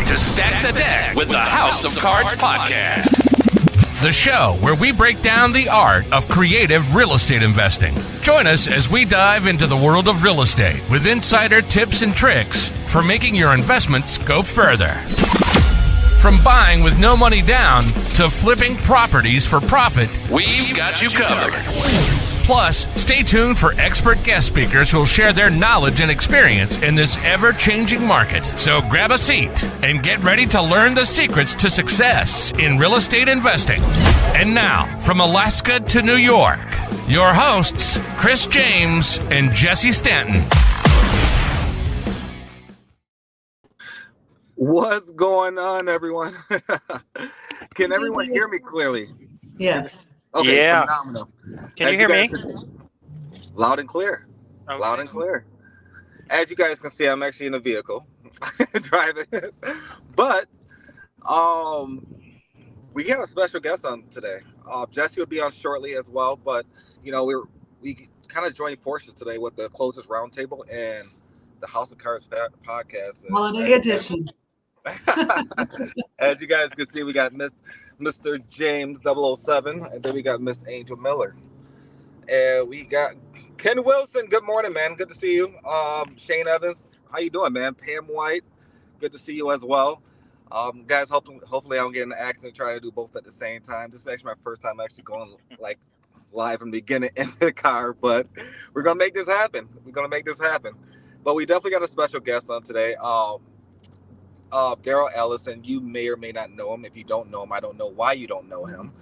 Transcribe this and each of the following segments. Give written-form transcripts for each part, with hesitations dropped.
to Stack the Deck with the House of Cards podcast. The show where we break down the art of creative real estate investing. Join us as we dive into the world of real estate with insider tips and tricks for making your investments go further. From buying with no money down to flipping properties for profit, we've got you covered. Plus, stay tuned for expert guest speakers who will share their knowledge and experience in this ever-changing market. So grab a seat and get ready to learn the secrets to success in real estate investing. And now, from Alaska to New York, your hosts, Chris James and Jesse Stanton. What's going on, everyone? Can everyone hear me clearly? Yes. Okay, yeah. Phenomenal. Can you hear me? Loud and clear. Okay. Loud and clear. As you guys can see, I'm actually in a vehicle driving. But we got a special guest on today. Jesse will be on shortly as well. But you know, we kind of joined forces today with the Closest Roundtable and the House of Cards podcast. Holiday edition. As you guys can see, we got Mr. James 007, and then we got Miss Angel Miller. And we got Ken Wilson. Good morning, man. Good to see you. Shane Evans, how you doing, man? Pam White, good to see you as well. Guys, hopefully I don't get in an accident trying to do both at the same time. This is actually my first time actually going like live from the beginning in the car, but we're going to make this happen. But we definitely got a special guest on today. Daryll Ellison, you may or may not know him. If you don't know him, I don't know why you don't know him.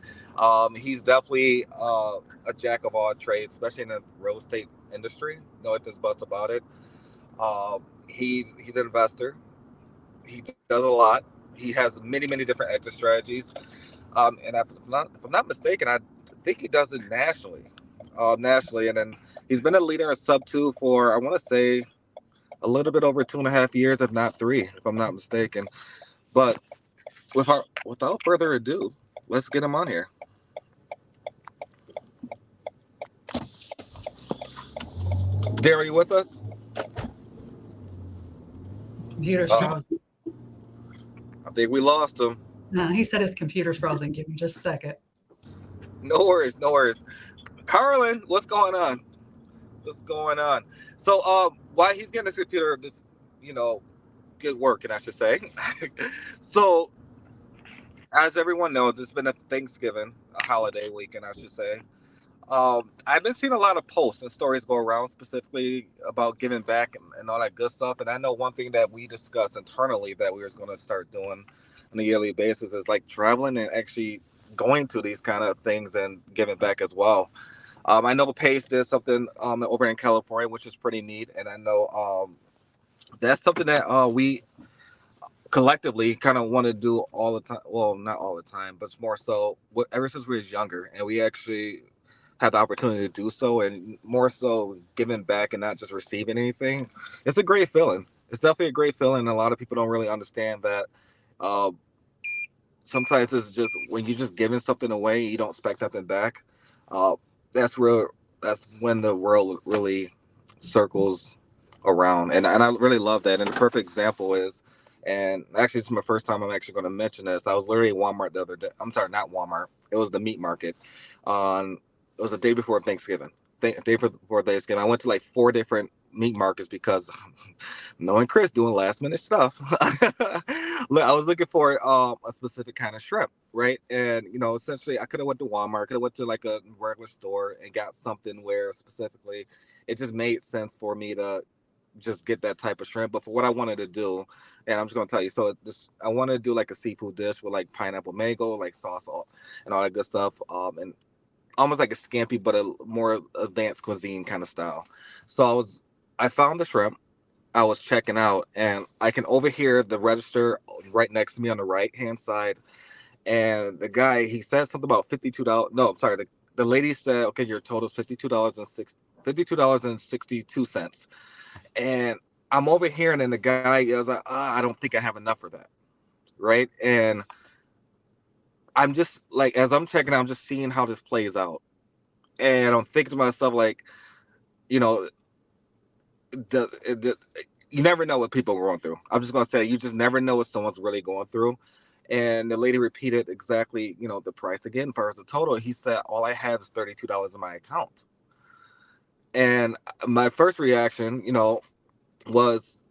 He's definitely a jack of all trades, especially in the real estate industry. No ifs, ands, buts about it. He's an investor. He does a lot. He has many different exit strategies. And if I'm not mistaken, I think he does it nationally. And then he's been a leader in Sub 2 for, I want to say, a little bit over 2.5 years, if not 3, if I'm not mistaken. But without further ado, let's get him on here. Daryll, you with us? Computer's frozen. I think we lost him. No, he said his computer's frozen. Give me just a second. No worries. Carlin, what's going on? So, while he's getting his computer, good working, I should say. So, as everyone knows, it's been a Thanksgiving, a holiday weekend, I should say. I've been seeing a lot of posts and stories go around specifically about giving back and all that good stuff. And I know one thing that we discussed internally that we were going to start doing on a yearly basis is like traveling and actually going to these kind of things and giving back as well. I know Paige did something over in California, which is pretty neat. And I know that's something that we collectively kind of want to do all the time. Well, not all the time, but it's more so ever since we was younger. And we actually had the opportunity to do so, and more so giving back and not just receiving anything. It's a great feeling. It's definitely a great feeling. A lot of people don't really understand that. Sometimes it's just when you're just giving something away, you don't expect nothing back. That's when the world really circles around. And I really love that. And the perfect example is, and actually it's my first time I'm actually going to mention this. I was literally at Walmart the other day. I'm sorry, not Walmart. It was the meat market. It was the day before Thanksgiving. Before Thanksgiving. I went to like 4 different meat markets because knowing Chris doing last minute stuff, I was looking for a specific kind of shrimp, right? And essentially I could have went to Walmart, could have went to like a regular store and got something where specifically it just made sense for me to just get that type of shrimp. But for what I wanted to do, and I'm just gonna tell you, so I wanted to do like a seafood dish with like pineapple mango, like sauce and all that good stuff, and almost like a scampi, but a more advanced cuisine kind of style. So I found the shrimp. I was checking out, and I can overhear the register right next to me on the right-hand side. And the guy, he said something about $52. No, I'm sorry. The lady said, okay, your total is $52.62. And I'm overhearing, and the guy is like, I don't think I have enough for that. Right? And I'm just like, as I'm checking out, I'm just seeing how this plays out. And I'm thinking to myself, like, you never know what people are going through. I'm just gonna say you just never know what someone's really going through. And the lady repeated exactly, the price again for the total. He said, all I have is $32 in my account. And my first reaction, was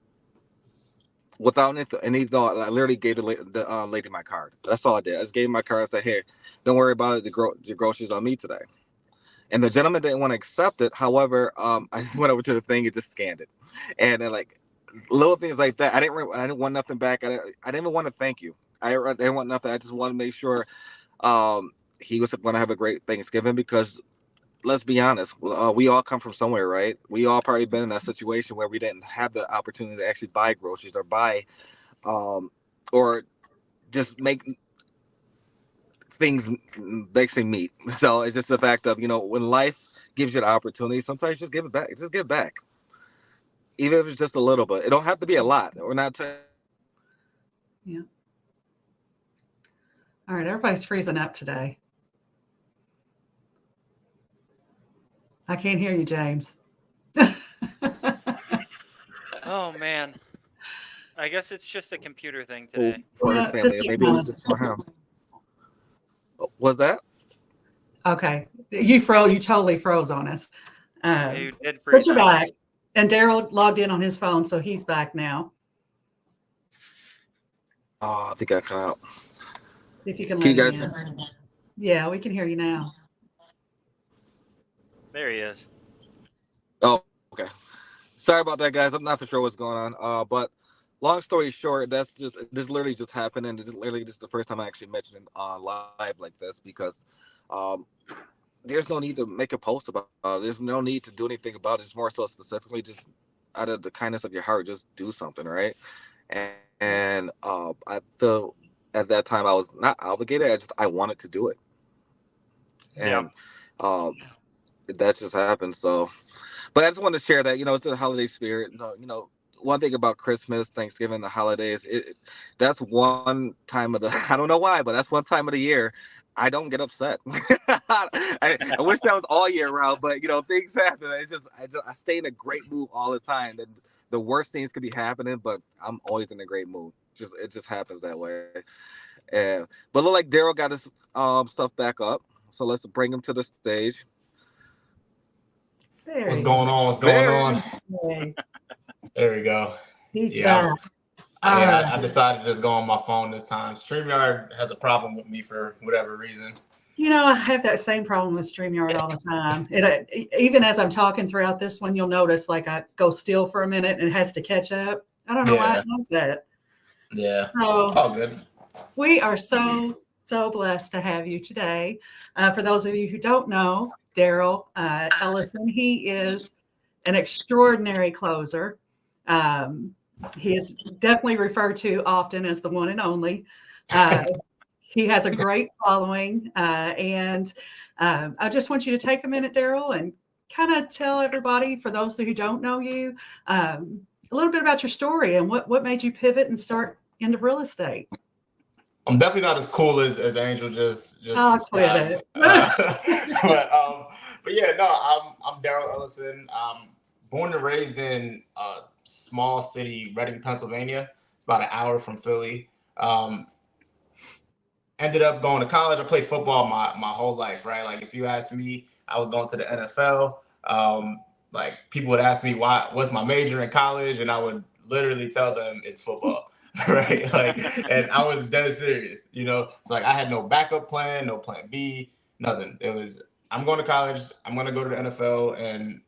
without any thought. I literally gave the lady my card. That's all I did. I just gave him my card and said, hey, don't worry about it. The groceries on me today. And the gentleman didn't want to accept it. However, I went over to the thing and just scanned it. And then, like, little things like that. I didn't want nothing back. I didn't even want to thank you. I didn't want nothing. I just wanted to make sure he was going to have a great Thanksgiving, because let's be honest, we all come from somewhere, right? We all probably been in that situation where we didn't have the opportunity to actually buy groceries or buy or just make things basically meet. So it's just the fact of, when life gives you the opportunity, sometimes just give it back. Just give back. Even if it's just a little bit. It don't have to be a lot. We're not Yeah. All right, everybody's freezing up today. I can't hear you, James. Oh, man. I guess it's just a computer thing today. For his family. Maybe it was just for him. Was that? Okay. You totally froze on us. You did freeze. But you're back. And Daryll logged in on his phone, so he's back now. Oh, I think I cut out. If you can Can you let guys? me in. Yeah, we can hear you now. There he is. Oh, okay. Sorry about that, guys. I'm not for sure what's going on. But long story short, this literally just happened, and this is the first time I actually mentioned it live like this, because there's no need to make a post about it. There's no need to do anything about it. It's more so specifically just out of the kindness of your heart, just do something, right? And I feel at that time I was not obligated. I wanted to do it, and that just happened. So, but I just wanted to share that, it's the holiday spirit. One thing about Christmas, Thanksgiving, the holidays, that's one time of the, I don't know why, but that's one time of the year I don't get upset. I wish that was all year round, but things happen. I stay in a great mood all the time. The worst things could be happening, but I'm always in a great mood. It just happens that way. But look like Daryll got his stuff back up, so let's bring him to the stage. What's going on? What's going on? Hey, There we go. he's back. I decided to just go on my phone this time. StreamYard has a problem with me for whatever reason. I have that same problem with StreamYard all the time. Even as I'm talking throughout this one, you'll notice like I go still for a minute and it has to catch up. I don't know why it does that. Yeah. So all good. We are so blessed to have you today. For those of you who don't know, Daryll Ellison, he is an extraordinary closer. He is definitely referred to often as the one and only. He has a great following. And I just want you to take a minute, Daryll, and kind of tell everybody, for those who don't know you, a little bit about your story and what made you pivot and start into real estate. I'm definitely not as cool as Angel just I'll quit it. But yeah, no, I'm Daryll Ellison. Born and raised in a small city, Reading, Pennsylvania. It's about an hour from Philly. Ended up going to college. I played football my whole life, right? Like if you ask me, I was going to the NFL. Like people would ask me what's my major in college, and I would literally tell them it's football. Right, like, and I was dead serious, It's like I had no backup plan, no plan B, nothing. It was I'm going to college, I'm going to go to the NFL, and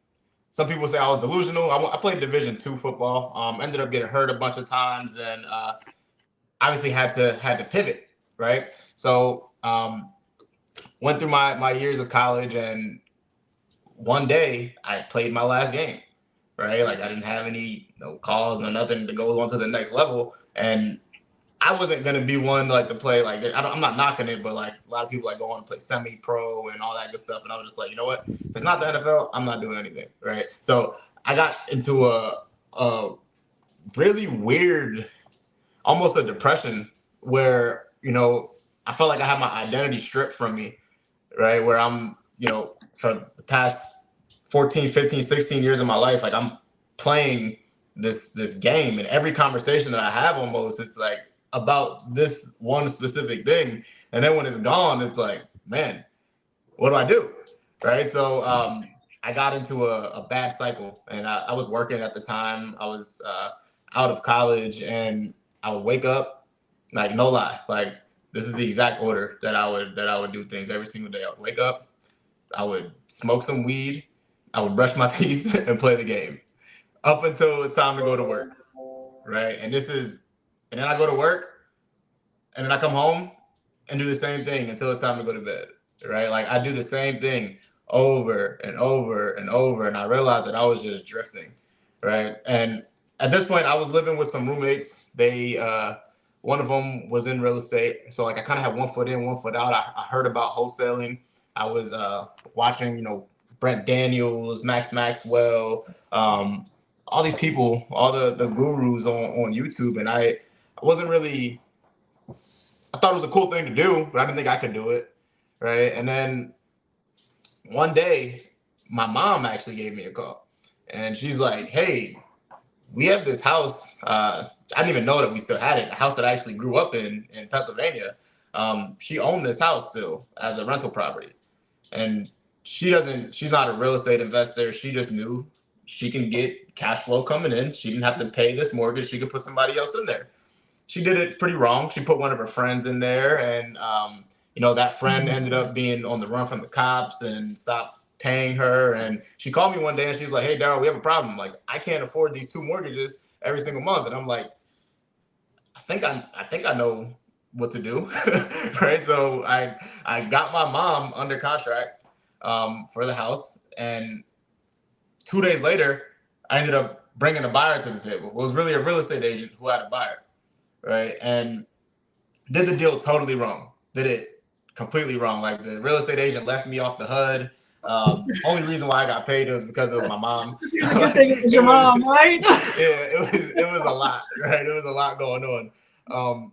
some people say I was delusional. I played Division II football. Ended up getting hurt a bunch of times, and obviously had to pivot, right? So went through my years of college, and one day I played my last game, right? Like I didn't have no calls, no nothing to go on to the next level. And I wasn't going to be one like to play like I'm not knocking it, but like a lot of people like go on and play semi-pro and all that good stuff. And I was just like, you know what? If it's not the NFL, I'm not doing anything, right? So I got into a really weird, almost a depression where, I felt like I had my identity stripped from me, right? Where I'm, for the past 14, 15, 16 years of my life, like I'm playing this game, and every conversation that I have almost, it's like about this one specific thing. And then when it's gone, it's like, man, what do I do? Right. So I got into a bad cycle, and I was working at the time. I was out of college, and I would wake up, like, no lie, like this is the exact order that I would do things every single day. I would wake up, I would smoke some weed, I would brush my teeth and play the game up until it's time to go to work. Right. And then I go to work, and then I come home and do the same thing until it's time to go to bed. Right. Like I do the same thing over and over and over. And I realized that I was just drifting. Right. And at this point, I was living with some roommates. One of them was in real estate. So like I kind of had one foot in, one foot out. I heard about wholesaling. I was watching, Brent Daniels, Max Maxwell, all these people, all the gurus on YouTube. And I wasn't really, I thought it was a cool thing to do, but I didn't think I could do it. Right. And then one day, my mom actually gave me a call, and she's like, hey, we have this house. I didn't even know that we still had it. A house that I actually grew up in Pennsylvania. She owned this house still as a rental property. And she's not a real estate investor. She just knew she can get cash flow coming in. She didn't have to pay this mortgage. She could put somebody else in there. She did it pretty wrong. She put one of her friends in there, and that friend ended up being on the run from the cops and stopped paying her. And she called me one day, and she's like, hey, Daryll, we have a problem. Like, I can't afford these 2 mortgages every single month. And I'm like, I think I know what to do. Right. So I got my mom under contract for the house. And 2 days later, I ended up bringing a buyer to the table. It was really a real estate agent who had a buyer. Right. And did the deal totally wrong. Did it completely wrong. Like the real estate agent left me off the HUD. Only reason why I got paid was because it was my mom. Good thing it was your mom, right? Yeah, it was a lot, right? There was a lot going on.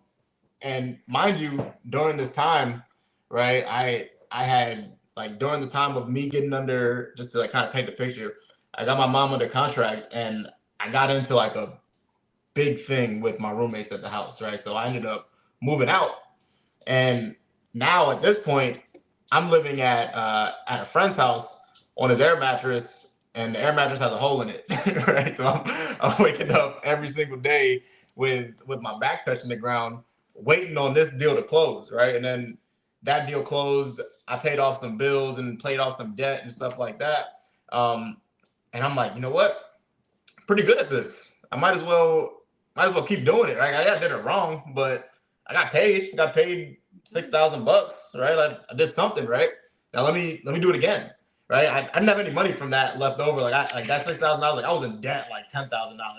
And mind you, during this time, right, I had, like, during the time of me getting under, just to like kind of paint the picture, I got my mom under contract, and I got into like a big thing with my roommates at the house, right? So I ended up moving out, and now at this point, I'm living at a friend's house on his air mattress, and the air mattress has a hole in it, right? So I'm waking up every single day with my back touching the ground, waiting on this deal to close, right? And then that deal closed. I paid off some bills and paid off some debt and stuff like that. And I'm like, you know what? Pretty good at this. I might as well keep doing it, right? I did it wrong, but I got paid. $6,000, right? I did something, right? Now let me do it again, right? I didn't have any money from that left over. Like that $6,000, like I was in debt like $10,000.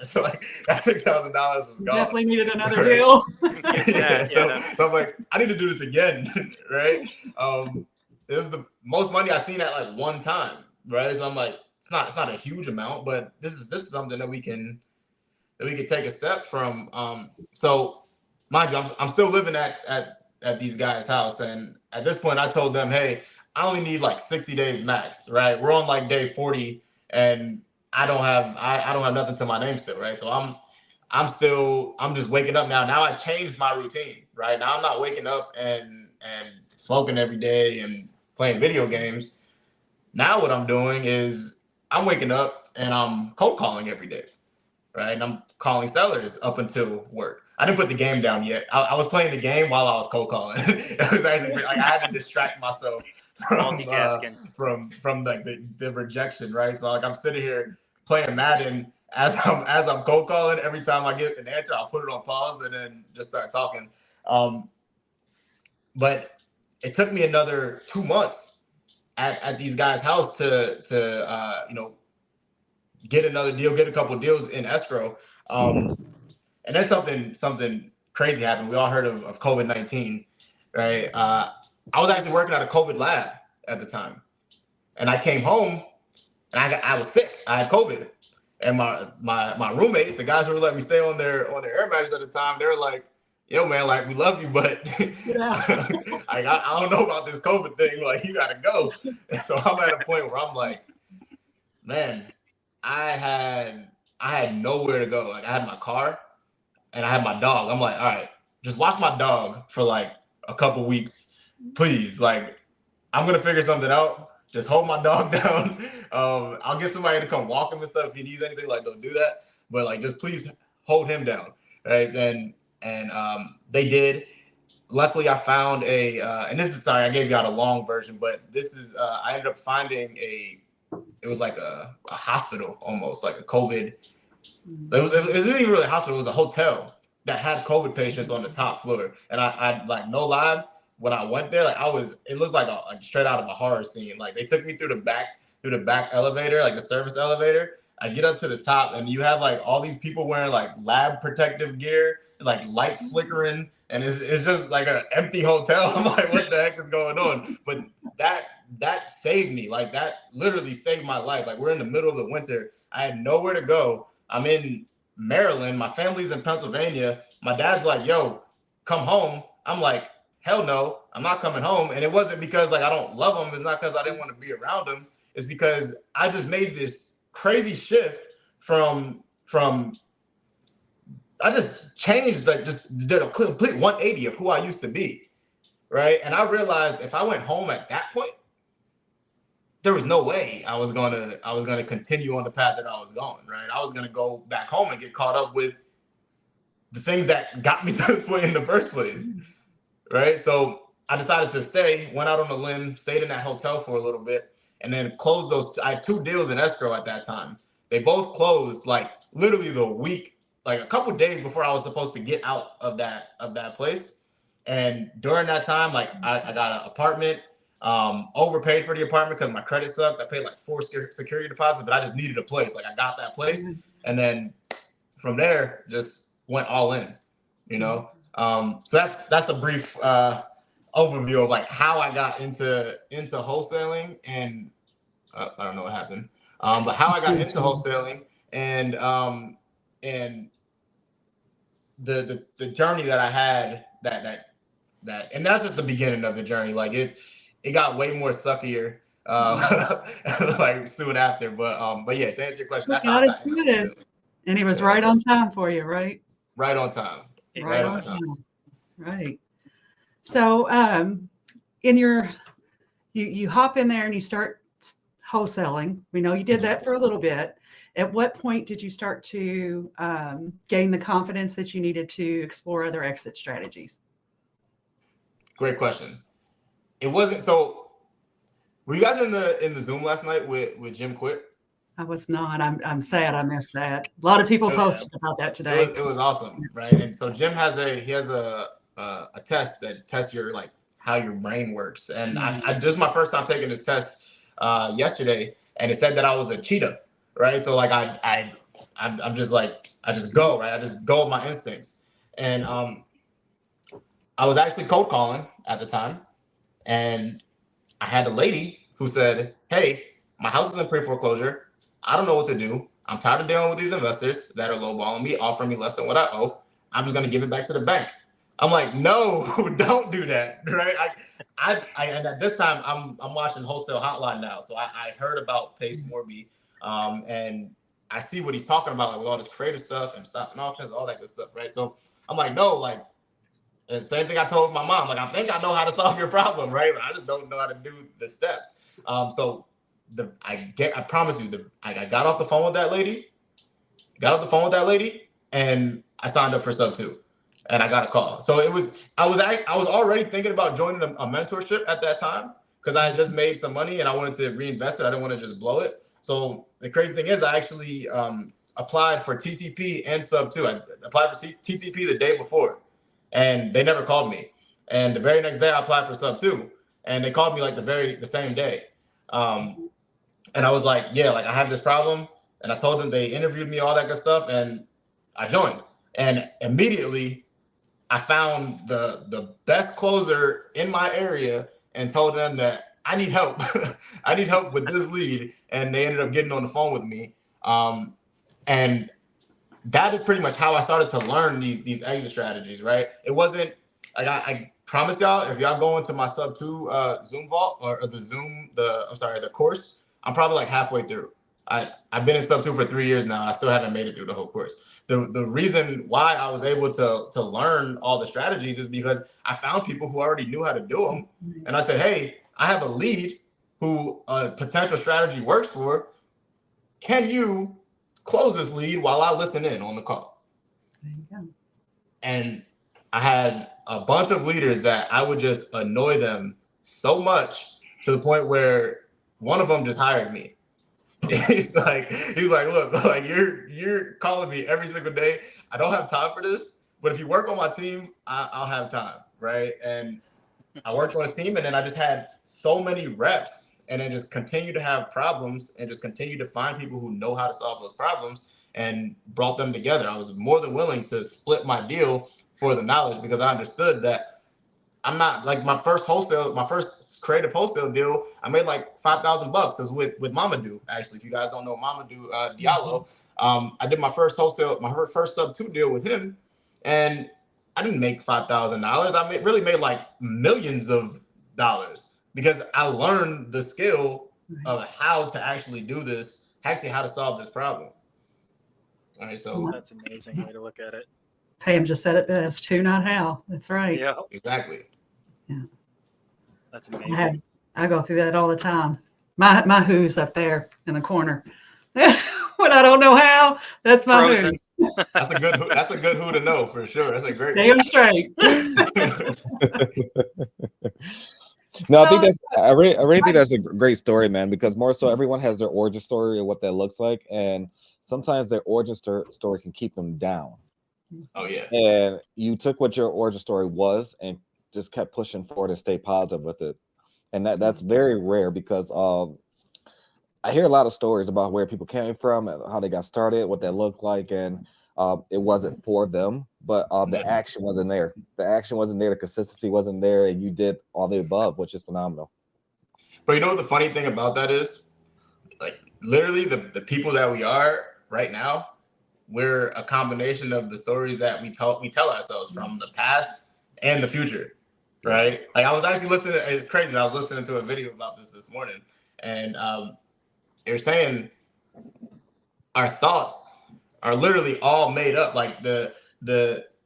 So like that $6,000 was gone. Definitely needed another deal. So I'm like, I need to do this again, right? It was the most money I've seen at like one time, right? So I'm like, it's not a huge amount, but this is something that we can take a step from. So mind you, I'm still living at these guys' house. And at this point I told them, hey, I only need like 60 days max, right? We're on like day 40, and I don't have nothing to my name still, right? So I'm just waking up now. Now I changed my routine, right? Now I'm not waking up and smoking every day and playing video games. Now what I'm doing is I'm waking up and I'm cold calling every day, right? And I'm calling sellers up until work. I didn't put the game down yet. I was playing the game while I was cold calling. It was actually like I had to distract myself from like the rejection, right? So like I'm sitting here playing Madden as I'm cold calling. Every time I get an answer, I'll put it on pause and then just start talking. But it took me another 2 months at these guys' house to get another deal, get a couple deals in escrow. And then something crazy happened. We all heard of COVID-19, right? I was actually working at a COVID lab at the time, and I came home and I was sick. I had COVID, and my roommates, the guys who were letting me stay on their air mattress at the time, they were like, "Yo, man, like we love you, but I don't know about this COVID thing. Like you gotta go." And so I'm at a point where I'm like, man, I had I had nowhere to go. Like I had my car and I had my dog. I'm like, all right, just watch my dog for like a couple weeks, please. Like I'm gonna figure something out. Just hold my dog down. I'll get somebody to come walk him and stuff. If he needs anything, like don't do that. But like just please hold him down. Right. And they did. Luckily I found and this is sorry, I gave you out a long version, but this is I ended up finding it was like a hospital almost, like a COVID. It wasn't even really a hospital, it was a hotel that had COVID patients on the top floor. And I like no lie, when I went there, like it looked like straight out of a horror scene. Like they took me through the back elevator, like the service elevator. I get up to the top and you have like all these people wearing like lab protective gear, like lights flickering, and it's just like an empty hotel. I'm like, what the heck is going on? But that saved me. Like that literally saved my life. Like we're in the middle of the winter. I had nowhere to go. I'm in Maryland. My family's in Pennsylvania. My dad's like, yo, come home. I'm like, hell no, I'm not coming home. And it wasn't because like I don't love him. It's not because I didn't want to be around him. It's because I just made this crazy shift from I just changed, like just did a complete 180 of who I used to be, right? And I realized if I went home at that point, there was no way I was gonna continue on the path that I was going, right? I was gonna go back home and get caught up with the things that got me to this point in the first place, right? So I decided to stay, went out on a limb, stayed in that hotel for a little bit, and then closed those. I had 2 deals in escrow at that time. They both closed like literally the week, like a couple of days before I was supposed to get out of that place. And during that time, like I got an apartment, overpaid for the apartment because my credit sucked. I paid like 4 security deposits, but I just needed a place. Like I got that place, and then from there just went all in, you know. So that's a brief overview of like how I got into wholesaling, and I don't know what happened, but how I got into wholesaling, and the journey that I had, that and that's just the beginning of the journey. Like it got way more suckier like soon after, but yeah, to answer your question, that's how I got into it. And he was right on time for you, right? Right on time. Right on time. Right. So in your you hop in there and you start wholesaling. We know you did that for a little bit. At what point did you start to gain the confidence that you needed to explore other exit strategies? Great question. It wasn't so. Were you guys in the Zoom last night with Jim Quick? I was not. I'm sad I missed that. A lot of people posted about that today. It was awesome, right? And so Jim has a test that tests your like how your brain works. And I just my first time taking this test yesterday, and it said that I was a cheetah, right? So like I'm just like I just go, right? I just go with my instincts. And I was actually cold calling at the time, and I had a lady who said, "Hey, my house is in pre-foreclosure. I don't know what to do. I'm tired of dealing with these investors that are lowballing me, offering me less than what I owe. I'm just going to give it back to the bank." I'm like, no, don't do that, right? And at this time, I'm watching Wholesale Hotline now, so I heard about Pace Morby, and I see what he's talking about, like with all this creative stuff and stock and auctions, all that good stuff, right? So I'm like, no, like, and same thing I told my mom, like, I think I know how to solve your problem, right? But I just don't know how to do the steps. So I promise you, I got off the phone with that lady, and I signed up for sub 2, and I got a call. So I was already thinking about joining a mentorship at that time because I had just made some money and I wanted to reinvest it. I didn't want to just blow it. So the crazy thing is, I actually applied for TTP and sub 2. I applied for TTP the day before, and they never called me. And the very next day, I applied for sub 2, and they called me like the same day. And I was like, yeah, like I have this problem. And I told them, they interviewed me, all that good stuff. And I joined. And immediately I found the best closer in my area and told them that I need help. I need help with this lead. And they ended up getting on the phone with me. And that is pretty much how I started to learn these exit strategies, right? It wasn't like I promise y'all, if y'all go into my sub 2 Zoom vault or the course, I'm probably like halfway through, I've been in sub 2 for 3 years now. I still haven't made it through the whole course. The reason why I was able to learn all the strategies is because I found people who already knew how to do them. And I said, hey, I have a lead who a potential strategy works for. Can you close this lead while I listen in on the call? There you go. And I had a bunch of leaders that I would just annoy them so much to the point where one of them just hired me. He's like, look, like you're calling me every single day. I don't have time for this, but if you work on my team, I'll have time, right? And I worked on his team, and then I just had so many reps, and then just continue to have problems, and just continue to find people who know how to solve those problems, and brought them together. I was more than willing to split my deal for the knowledge, because I understood that I'm not like my first creative wholesale deal, I made like $5,000. Is with Mamadou. Actually, if you guys don't know Mamadou Diallo, I did my first sub 2 deal with him, and I didn't make $5,000. I really made like millions of dollars, because I learned the skill of how to actually do this, actually how to solve this problem. All right, so That's an amazing way to look at it. Pam just said it best. Who, not how. That's right. Yeah, exactly. Yeah. that's amazing. I go through that all the time. My who's up there in the corner. When I don't know how, that's my Frozen. who. That's a good who to know for sure. That's a great. Damn straight. No, I think I really think that's a great story, man, because more so everyone has their origin story of what that looks like, and sometimes their origin story can keep them down. Oh yeah. And you took what your origin story was and just kept pushing forward and stay positive with it. And that's very rare, because I hear a lot of stories about where people came from and how they got started, what that looked like, and it wasn't for them, but the action wasn't there. The action wasn't there. The consistency wasn't there, and you did all the above, which is phenomenal. But you know what the funny thing about that is? Like literally the people that we are right now, we're a combination of the stories that we tell ourselves from the past and the future, right? Like I was actually listening, it's crazy. I was listening to a video about this morning, and they're saying our thoughts are literally all made up. Like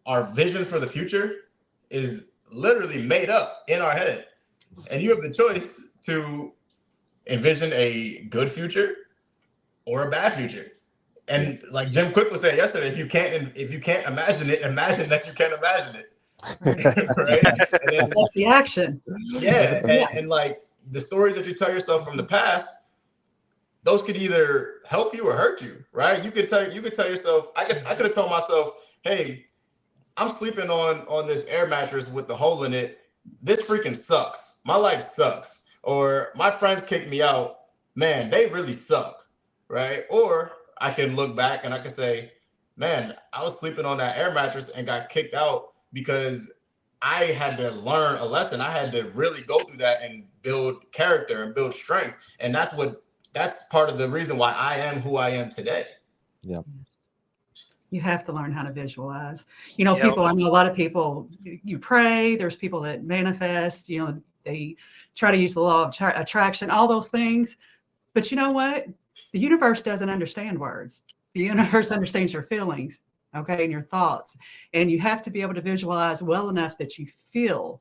our vision for the future is literally made up in our head, and you have the choice to envision a good future or a bad future. And like Jim Quick was saying yesterday, if you can't imagine it, imagine that you can't imagine it. Right? And then, That's the action. yeah, and like the stories that you tell yourself from the past, those could either help you or hurt you, right? You could tell yourself, I could have told myself, hey, I'm sleeping on this air mattress with the hole in it. This freaking sucks. My life sucks. Or my friends kicked me out. Man, they really suck, right? Or I can look back and I can say, man, I was sleeping on that air mattress and got kicked out because I had to learn a lesson. I had to really go through that and build character and build strength. And that's part of the reason why I am who I am today. Yeah. You have to learn how to visualize. You know, people, I know a lot of people, you pray, there's people that manifest, you know, they try to use the law of attraction, all those things. But you know what? The universe doesn't understand words. The universe understands your feelings, okay, and your thoughts. And you have to be able to visualize well enough that you feel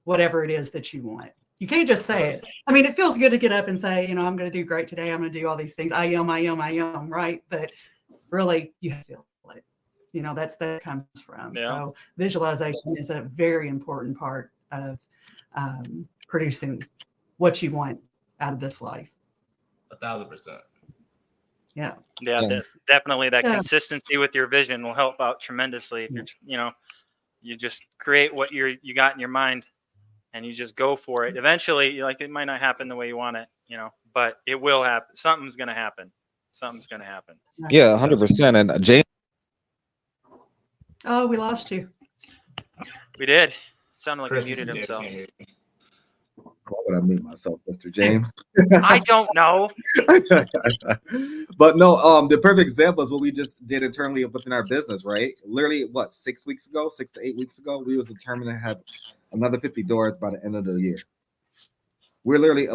whatever it is that you want. You can't just say it. I mean, it feels good to get up and say, you know, I'm going to do great today. I'm going to do all these things. I am, right? But really, you have to feel it. You know, that's that comes from. Yeah. So visualization is a very important part of producing what you want out of this life. 1,000%. Yeah. Yeah, definitely. That consistency with your vision will help out tremendously. If you're, you know, you just create what you got in your mind, and you just go for it. Eventually, like, it might not happen the way you want it, you know, but it will happen. Something's going to happen. Yeah, 100%. And James. Oh, we lost you. We did. It sounded like he muted himself. Why would I mute myself, Mr. James? I don't know. But no, the perfect example is what we just did internally within our business, right? Literally, 6 to 8 weeks ago, we was determined to have another 50 doors by the end of the year. We're literally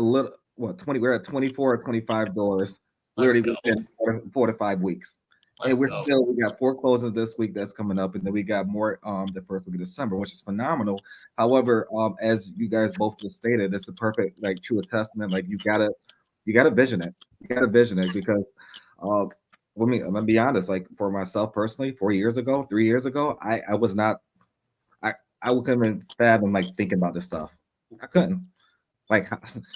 we're at 24 or 25 doors literally Let's within 4 to 5 weeks. And we got 4 closings this week that's coming up, and then we got more the first week of December, which is phenomenal. However, as you guys both just stated, it's a perfect, like, true testament. Like, you gotta vision it. You gotta vision it because I'm gonna be honest, like, for myself personally, 3 years ago, I was not, I couldn't even fathom, like, thinking about this stuff. I couldn't. Like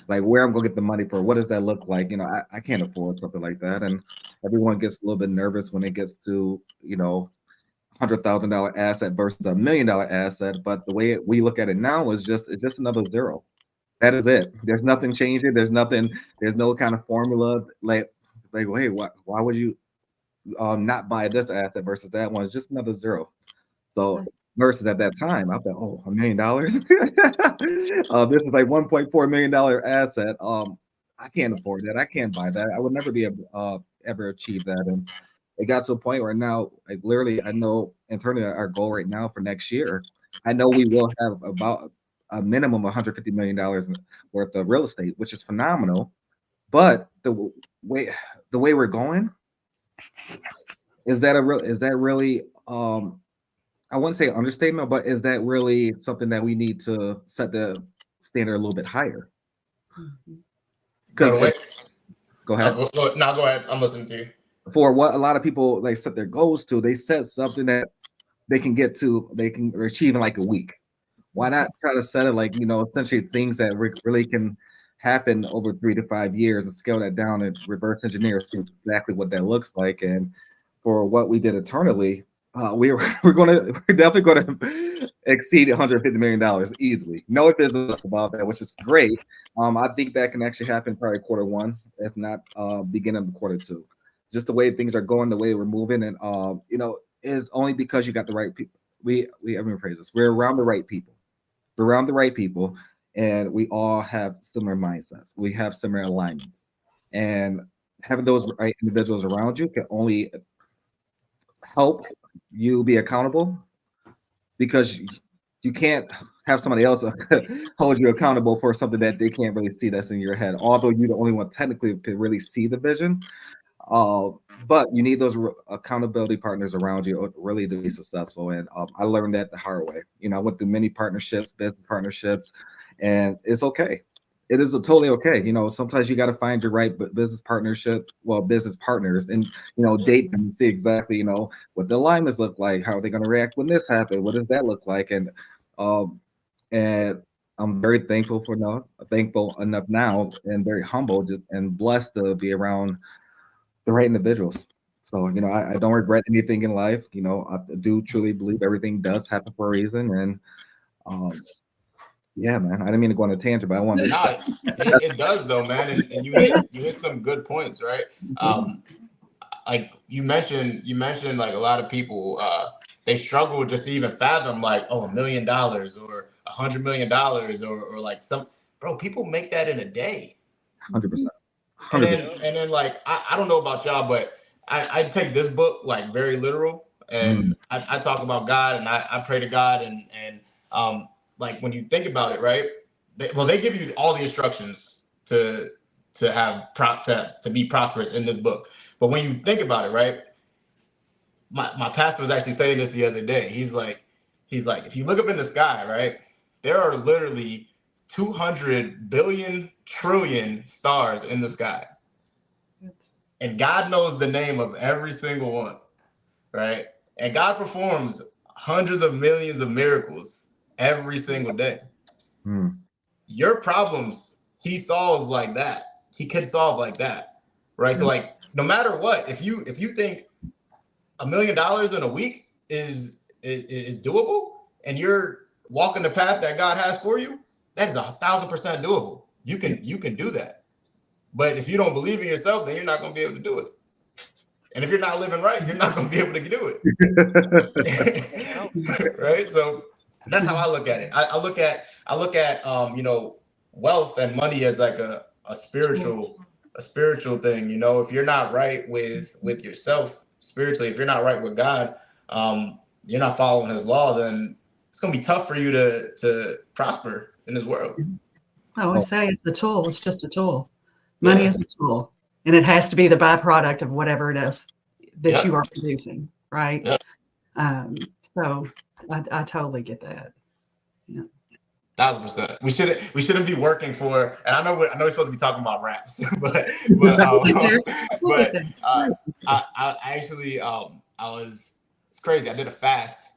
where I'm gonna get the money for, what does that look like? You know, I can't afford something like that. And everyone gets a little bit nervous when it gets to, you know, $100,000 asset versus $1 million asset. But the way we look at it now is it's just another zero. That is it. There's nothing changing. There's no kind of formula like, well, hey, why would you not buy this asset versus that one? It's just another zero. So versus at that time, I thought, oh, $1 million. This is like $1.4 million asset. I can't afford that. I can't buy that. I would never be able ever achieve that. And it got to a point where now, like, literally, I know internally our goal right now for next year, I know we will have about a minimum of $150 million worth of real estate, which is phenomenal. But the way we're going, is that really I wouldn't say understatement, but is that really something that we need to set the standard a little bit higher? Because go ahead. Go ahead. I'm listening to you. For what a lot of people like set their goals to, they set something that they can get to, they can achieve in like a week. Why not try to set it like, you know, essentially things that really can happen over 3 to 5 years and scale that down and reverse engineer exactly what that looks like. And for what we did internally, we're definitely going to exceed $150 million easily. No ifs about that, which is great. I think that can actually happen probably Q1, if not beginning of Q2. Just the way things are going, the way we're moving, and you know, is only because you got the right people. Let me phrase this: we're around the right people. We're around the right people, and we all have similar mindsets. We have similar alignments, and having those right individuals around you can only help you be accountable, because you can't have somebody else hold you accountable for something that they can't really see that's in your head. Although you're the only one technically can really see the vision, but you need those accountability partners around you really to be successful. And I learned that the hard way. You know, I went through many partnerships, business partnerships, and it's okay. It is totally okay. You know, sometimes you got to find your right business partnership, business partners, and, you know, date them and see exactly, you know, what the alignments look like. How are they going to react when this happens? What does that look like? And I'm very thankful enough now, and very humble and blessed to be around the right individuals. So, you know, I don't regret anything in life. You know, I do truly believe everything does happen for a reason. And yeah, man, I didn't mean to go on a tangent, but I wanted to. It does though, man. And you hit some good points, right? Like you mentioned like a lot of people, they struggle just to even fathom like, oh, $1 million or $100 million or like people make that in a day. 100%. And then like, I don't know about y'all, but I take this book like very literal, and I talk about God, and I pray to God, and like when you think about it, right? They give you all the instructions to be prosperous in this book. But when you think about it, right? My pastor was actually saying this the other day. He's like, if you look up in the sky, right? There are literally 200 billion trillion stars in the sky. And God knows the name of every single one, right? And God performs hundreds of millions of miracles every single day. Your problems, he solves like that. He can solve like that, right? So like, no matter what, if you think $1 million in a week is doable, and you're walking the path that God has for you, that is 1,000% doable. You can do that. But if you don't believe in yourself, then you're not going to be able to do it. And if you're not living right, you're not going to be able to do it. Right? So that's how I look at it. I look at you know, wealth and money as like a spiritual thing. You know, if you're not right with yourself spiritually, if you're not right with God, you're not following his law, then it's going to be tough for you to prosper in this world. I always say it's a tool. It's just a tool. Money is a tool. and it has to be the byproduct of whatever it is that Yep. you are producing, right? Yep. So I totally get that. Yeah. 1,000%. We shouldn't be working for. And I know we're supposed to be talking about raps, but I actually it's crazy. I did a fast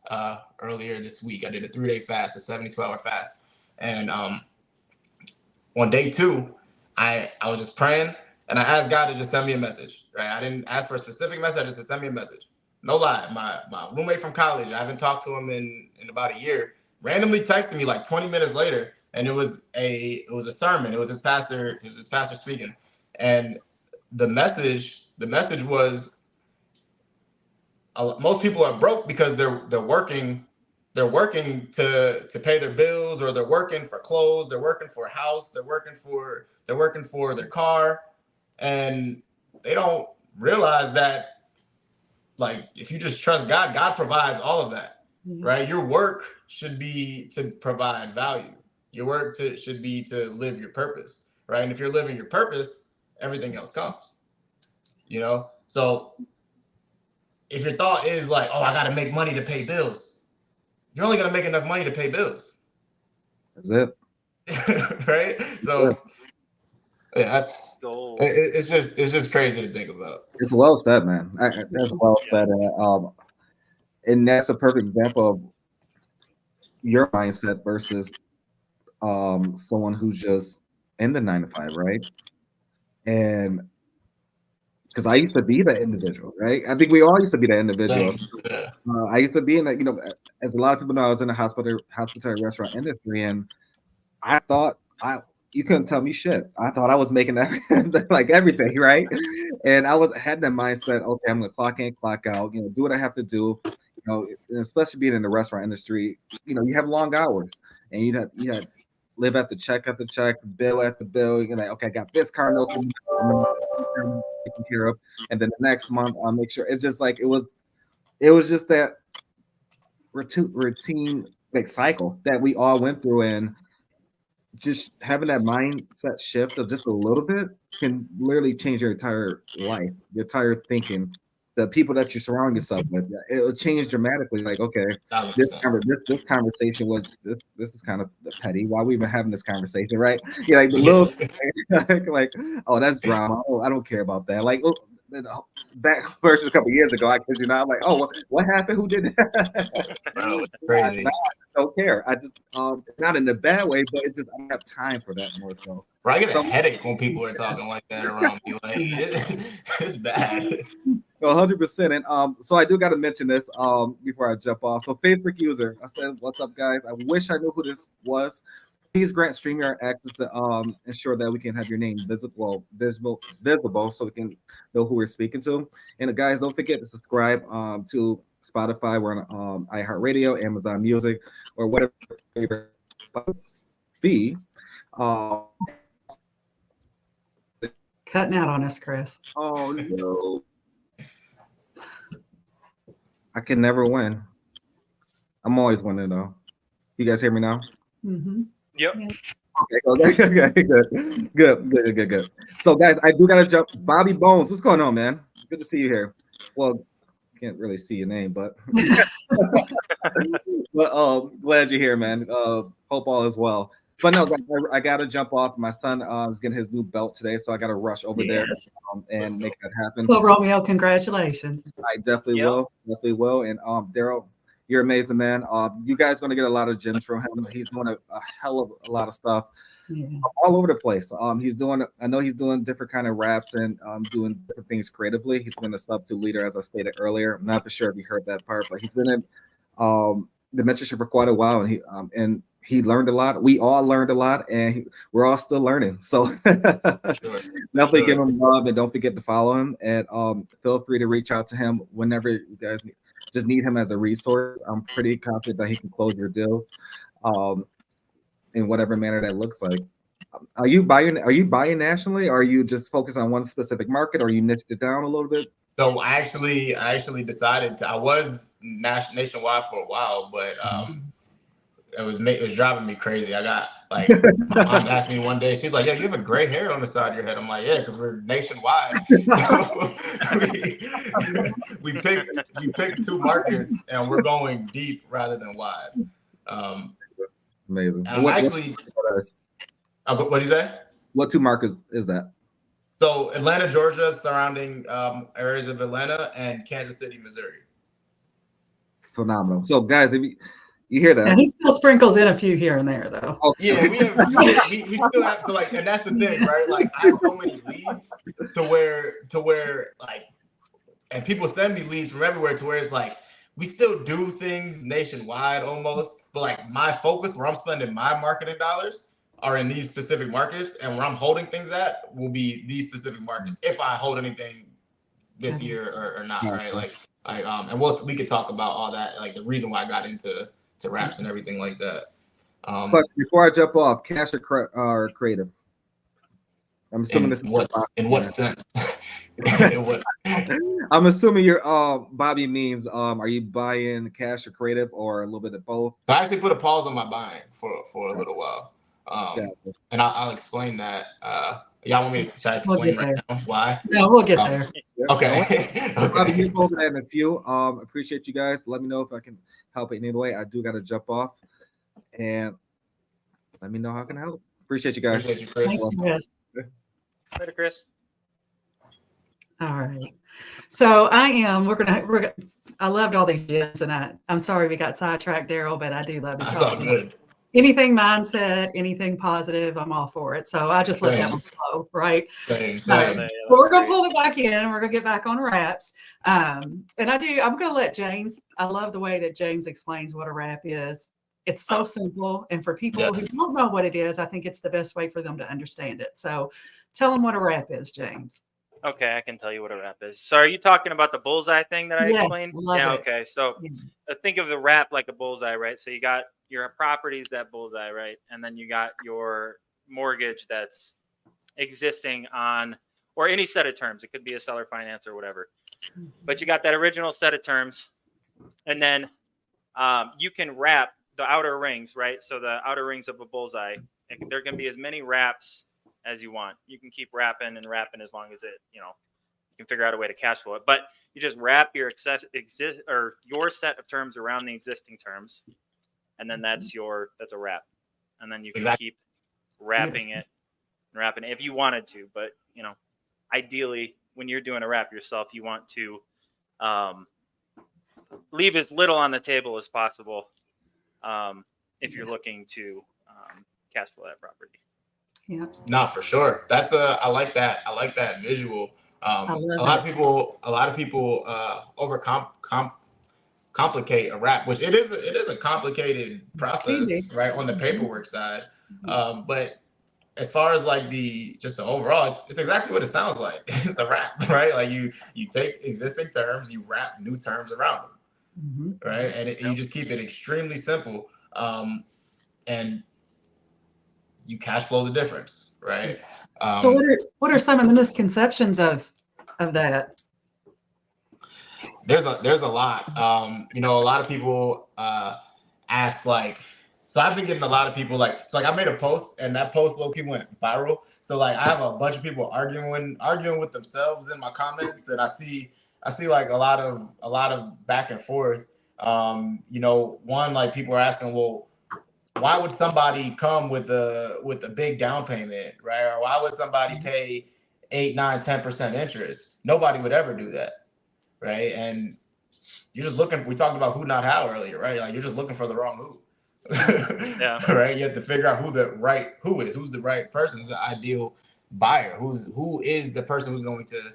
earlier this week. I did a 3-day fast, a 72-hour fast, and on day 2, I was just praying and I asked God to just send me a message. Right? I didn't ask for a specific message. I just said send me a message. No lie, my roommate from college, I haven't talked to him in about a year, randomly texted me like 20 minutes later, and it was a sermon. It was his pastor speaking. And the message was, most people are broke because they're working to pay their bills, or they're working for clothes, they're working for a house, they're working for their car, and they don't realize that, like, if you just trust God, God provides all of that, right? Your work should be to provide value. Your work should be to live your purpose, right? And if you're living your purpose, everything else comes, you know? So if your thought is like, oh, I got to make money to pay bills, you're only going to make enough money to pay bills. That's it. Right? So yeah, it's just crazy to think about. It's well said, man. That's well said. And that's a perfect example of your mindset versus someone who's just in the 9-to-5, right? And because I used to be that individual, right? I think we all used to be that individual. I used to be in that, as a lot of people know, I was in the hospitality restaurant industry, and I thought you couldn't tell me shit. I thought I was making like everything, right? And I had that mindset, okay, I'm gonna clock in, clock out, do what I have to do, especially being in the restaurant industry, you have long hours, and you had live at the check, bill at the bill. You're like, okay, I got this car note taken care of, and then the next month I'll make sure. It's just like it was just that routine like cycle that we all went through, and just having that mindset shift of just a little bit can literally change your entire life, your entire thinking. The people that you surround yourself with, it'll change dramatically. Like, okay, this conversation was this is kind of petty. Why we even having this conversation, right? Yeah, like the little like, oh, that's drama. Oh, I don't care about that. Like, back versus a couple years ago, I kid you not. I'm like, oh, what happened? Who did that? Bro, it's crazy. I don't care. I just not in a bad way, but it just I don't have time for that more so. Bro, I get a headache when people are talking like that around me. Like, it's bad. 100%. And so I do got to mention this before I jump off. So Facebook user, I said, "What's up, guys? I wish I knew who this was. Please grant StreamYard access to ensure that we can have your name visible, so we can know who we're speaking to. And guys, don't forget to subscribe to Spotify. We're on iHeartRadio, Amazon Music, or whatever favorite be." Cutting out on us, Chris. Oh no. I can never win. I'm always winning though. You guys hear me now? Mm-hmm. Yep. Okay, good. So guys, I do gotta jump. Bobby Bones, what's going on, man? Good to see you here. Well, can't really see your name, but glad you're here, man. Hope all is well. But no, I gotta jump off. My son is getting his new belt today, so I gotta rush over there and make that happen. Well, Romeo, congratulations. I definitely will. And Daryll, you're amazing, man. You guys gonna get a lot of gems from him. He's doing a hell of a lot of stuff all over the place. I know he's doing different kind of raps and doing different things creatively. He's been a sub-2 leader, as I stated earlier. I'm not for sure if you heard that part, but he's been in the mentorship for quite a while, and he learned a lot. We all learned a lot, and we're all still learning. So definitely give him love, and don't forget to follow him. And feel free to reach out to him whenever you guys just need him as a resource. I'm pretty confident that he can close your deals in whatever manner that looks like. Are you buying nationally? Or are you just focused on one specific market, or you niched it down a little bit? So I actually decided I was nationwide for a while, but it was driving me crazy. I got like my mom asked me one day, she's like, "Yeah, you have a gray hair on the side of your head." I'm like, "Yeah, because we're nationwide." So we picked 2 markets and we're going deep rather than wide. Amazing. And what'd you say? What 2 markets is that? So Atlanta, Georgia, surrounding areas of Atlanta, and Kansas City, Missouri. Phenomenal. So guys, if you hear that, and he still sprinkles in a few here and there, though. Yeah, we still have to, like, and that's the thing, right? Like, I have so many leads to where like, and people send me leads from everywhere to where it's like we still do things nationwide almost, but like my focus, where I'm spending my marketing dollars, are in these specific markets, and where I'm holding things at will be these specific markets if I hold anything this year or not, right? And we could talk about all that, like the reason why I got into raps and everything like that. Question before I jump off, cash or creative? I'm assuming in what sense? I'm assuming your Bobby means are you buying cash or creative or a little bit of both? So I actually put a pause on my buying for a little while. And I'll explain that. Y'all want me to try to explain right now why? No, we'll get there. Okay. Bobby, you're holding that in a few. Appreciate you guys. Let me know if I can help in any way. I do got to jump off, and let me know how I can help. Appreciate you guys. Appreciate you, Chris. Thanks, Chris. Later, Chris. All right. So I loved all these gems, and I'm sorry we got sidetracked, Daryll, but I do love That's all good. Anything mindset, anything positive, I'm all for it. So I just let that one flow, right? Same. But we're going to pull it back in, and we're going to get back on wraps. And I'm going to let James, I love the way that James explains what a wrap is. It's so simple. And for people who don't know what it is, I think it's the best way for them to understand it. So tell them what a wrap is, James. Okay, I can tell you what a wrap is. So are you talking about the bullseye thing that I explained? Yeah, it. Okay. So think of the wrap like a bullseye, right? So you got your properties, that bullseye, right? And then you got your mortgage that's existing on, or any set of terms. It could be a seller finance or whatever. But you got that original set of terms. And then you can wrap the outer rings, right? So the outer rings of a bullseye, there can be as many wraps as you want. You can keep wrapping as long as you can figure out a way to cash flow it. But you just wrap your your set of terms around the existing terms, and then that's a wrap. And then you can keep wrapping it and wrapping it if you wanted to. But ideally, when you're doing a wrap yourself, you want to leave as little on the table as possible if you're looking to cash flow that property. Yeah. No, for sure. I like that. I like that visual. A lot of people complicate a wrap, which it is a complicated process, right, on the paperwork side. But as far as like the overall, it's exactly what it sounds like. It's a wrap, right? Like you take existing terms, you wrap new terms around them, right? And you just keep it extremely simple, and you cash flow the difference, right? So what are some of the misconceptions of that? There's a lot. A lot of people ask, like, so I've been getting a lot of people like I made a post, and that post low-key went viral. So like I have a bunch of people arguing with themselves in my comments, and I see like a lot of back and forth. One, like, people are asking, well, why would somebody come with a big down payment, right? Or why would somebody pay 8, 9, 10% interest? Nobody would ever do that, right? And you're just looking. We talked about who, not how earlier, right? Like, you're just looking for the wrong who. Right? You have to figure out who's the right person, who's the ideal buyer, who is the person who's going to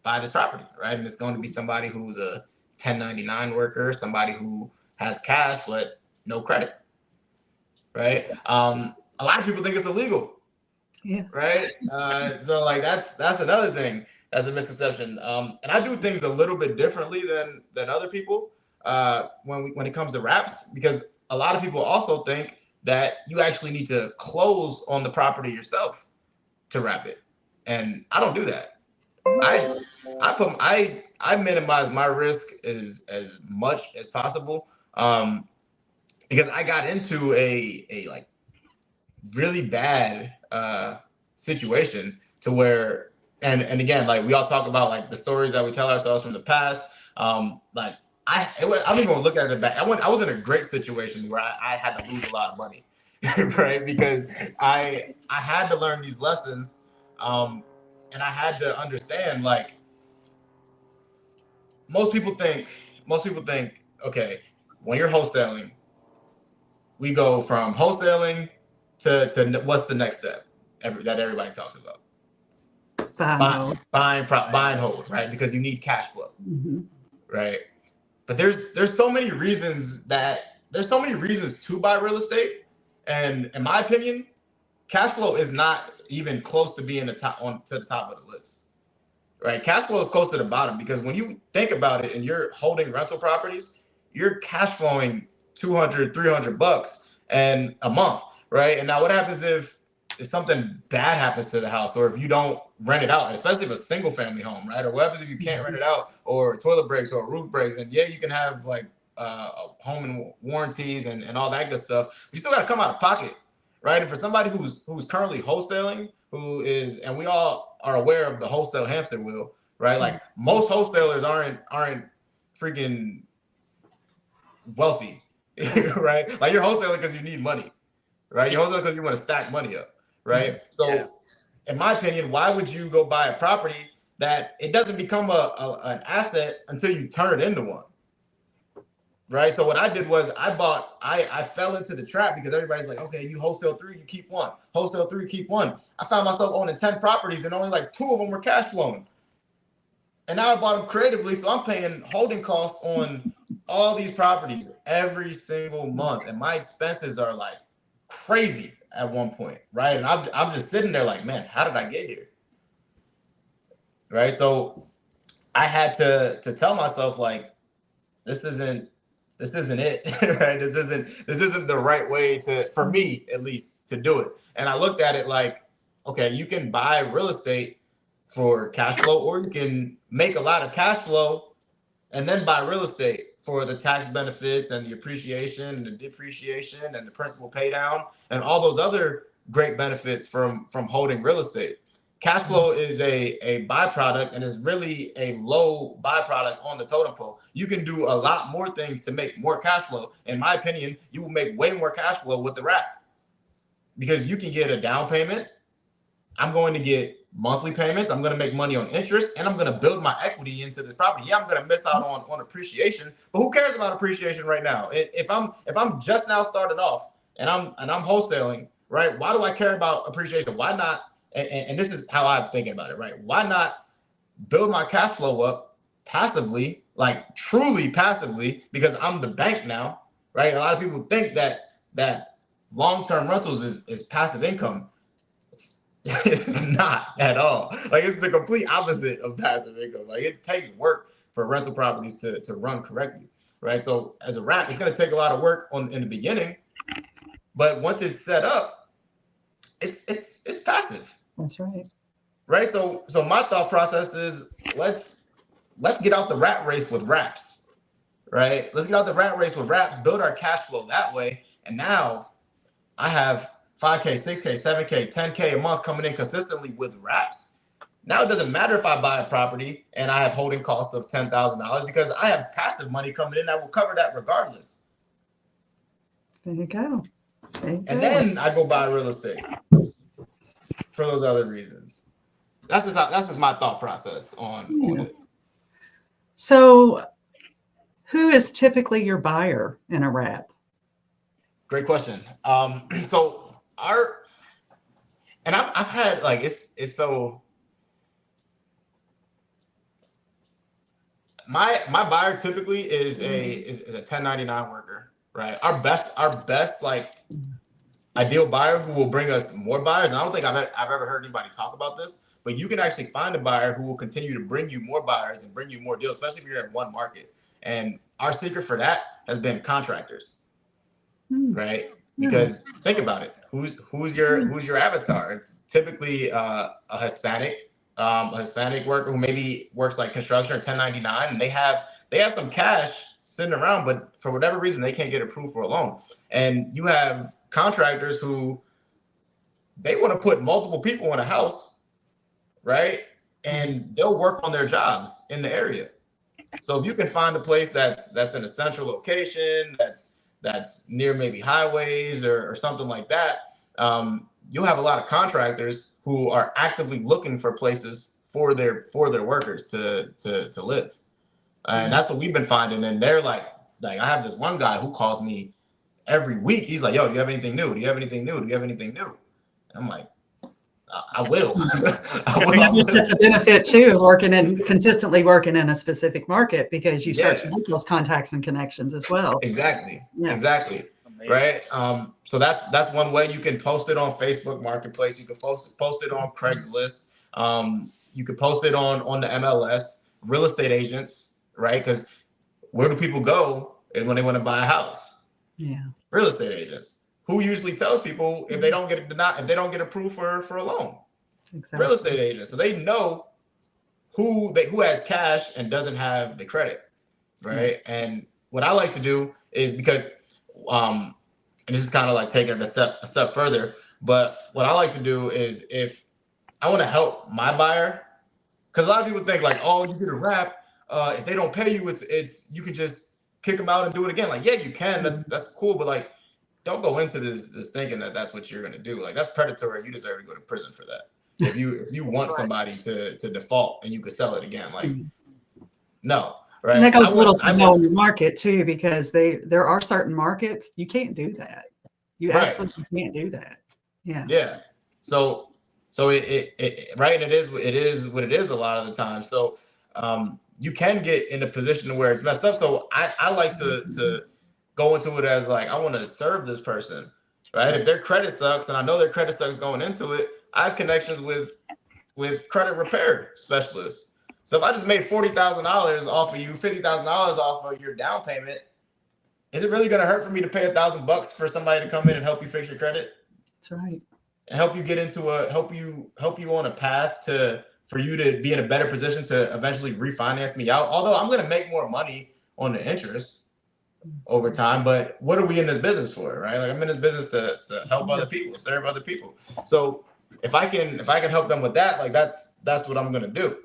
buy this property, right? And it's going to be somebody who's a 1099 worker, somebody who has cash but no credit. Right. A lot of people think it's illegal. Yeah. Right. So like that's another thing. That's a misconception. And I do things a little bit differently than other people when it comes to wraps, because a lot of people also think that you actually need to close on the property yourself to wrap it, and I don't do that. I minimize my risk as much as possible. because I got into a like really bad situation to where, and again, like we all talk about like the stories that we tell ourselves from the past. Like I don't even want to look at it back. I was in a great situation where I had to lose a lot of money, right? Because I had to learn these lessons, and I had to understand, like, most people think, okay, when you're wholesaling, we go from wholesaling to what's the next step that everybody talks about? Buy and hold, right? Because you need cash flow, right? But there's so many reasons to buy real estate, and in my opinion, cash flow is not even close to being to the top of the list, right? Cash flow is close to the bottom, because when you think about it and you're holding rental properties, you're cash flowing $200-$300 and a month, right? And now what happens if something bad happens to the house, or if you don't rent it out, and especially if a single family home, right? Or what happens if you can't rent it out, or a toilet breaks or a roof breaks? And yeah, you can have like home and warranties and all that good stuff, but you still got to come out of pocket, right? And for somebody who's currently wholesaling, and we all are aware of the wholesale hamster wheel, right? Like most wholesalers aren't freaking wealthy, right? Like you're wholesaling because you need money, right? You're wholesaling because you want to stack money up, right? So in my opinion, why would you go buy a property that it doesn't become an asset until you turn it into one, right? So what I did was I fell into the trap, because everybody's like, okay, you wholesale 3, you keep 1. Wholesale 3, keep 1. I found myself owning 10 properties and only like 2 of them were cash flowing. And now I bought them creatively, so I'm paying holding costs on all these properties every single month, and my expenses are like crazy at one point, right? And I'm just sitting there like, man, how did I get here? Right? So I had to tell myself, like, this isn't it, right? This isn't the right way for me at least, to do it. And I looked at it like, okay, you can buy real estate for cash flow, or you can make a lot of cash flow and then buy real estate for the tax benefits and the appreciation and the depreciation and the principal pay down and all those other great benefits from holding real estate. Cash flow is a byproduct, and is really a low byproduct on the totem pole. You can do a lot more things to make more cash flow. In my opinion, you will make way more cash flow with the wrap, because you can get a down payment. I'm going to get monthly payments. I'm going to make money on interest, and I'm going to build my equity into the property. Yeah, I'm going to miss out on appreciation, but who cares about appreciation right now? If I'm just now starting off and I'm wholesaling, right? Why do I care about appreciation? Why not? And this is how I'm thinking about it, right? Why not build my cash flow up passively, like truly passively, because I'm the bank now, right? A lot of people think that long-term rentals is passive income. It's not at all. Like, it's the complete opposite of passive income. Like, it takes work for rental properties to run correctly, right? So as a wrap, it's going to take a lot of work in the beginning, but once it's set up, it's passive. That's right. Right. So my thought process is, let's get out the rat race with wraps. Right. Let's get out the rat race with wraps, build our cash flow that way. And now I have $5K, $6K, $7K, $10K a month coming in consistently with wraps. Now it doesn't matter if I buy a property and I have holding costs of $10,000, because I have passive money coming in that will cover that regardless. There you go. And then I go buy real estate for those other reasons. That's just my thought process on it. So who is typically your buyer in a wrap? Great question. So I've had, like, it's so, my buyer typically is a 1099 worker, right? Our best like ideal buyer who will bring us more buyers. And I don't think I've ever heard anybody talk about this, but you can actually find a buyer who will continue to bring you more buyers and bring you more deals, especially if you're in one market. And our secret for that has been contractors, right? Because think about it, who's your avatar? It's typically a Hispanic worker who maybe works like construction or 1099, and they have some cash sitting around, but for whatever reason, they can't get approved for a loan. And you have contractors who they want to put multiple people in a house, right? And they'll work on their jobs in the area. So if you can find a place that's in a central location, that's near maybe highways or something like that, you'll have a lot of contractors who are actively looking for places for their workers to live. And that's what we've been finding. And they're like I have this one guy who calls me every week. He's like, yo, do you have anything new? Do you have anything new? Do you have anything new? And I'm like, I will. It's a benefit too, consistently working in a specific market, because you start to make those contacts and connections as well. Exactly. Yeah. Exactly. Amazing. Right. So that's one way. You can post it on Facebook Marketplace. You can post it on Craigslist. You can post it on the MLS. Real estate agents, right? Because where do people go when they want to buy a house? Yeah. Real estate agents. Who usually tells people if they don't get approved for a loan? Exactly. Real estate agents. So they know who has cash and doesn't have the credit, right? Mm-hmm. And what I like to do is, because and this is kind of like taking it a step further, but what I like to do is, if I want to help my buyer, because a lot of people think like, oh, you get a wrap, if they don't pay you, it's you can just kick them out and do it again. Like, yeah, you can. That's cool, but like, don't go into this thinking that that's what you're going to do. Like, that's predatory. You deserve to go to prison for that. If you want somebody to default and you could sell it again, like, no, right? And that goes a little too low in the market too, because there are certain markets you can't do that. You absolutely can't do that. Yeah. Yeah. So it right, and it is what it is a lot of the time. So you can get in a position where it's messed up. So I like to go into it as like, I want to serve this person, right? If their credit sucks, and I know their credit sucks going into it, I have connections with credit repair specialists. So if I just made $40,000 off of you, $50,000 off of your down payment, is it really going to hurt for me to pay $1,000 for somebody to come in and help you fix your credit? That's right. And help you get into help you on a path for you to be in a better position to eventually refinance me out. Although I'm going to make more money on the interest over time, but what are we in this business for, right? Like, I'm in this business to help other people, serve other people. So if I can help them with that, like, that's what I'm going to do,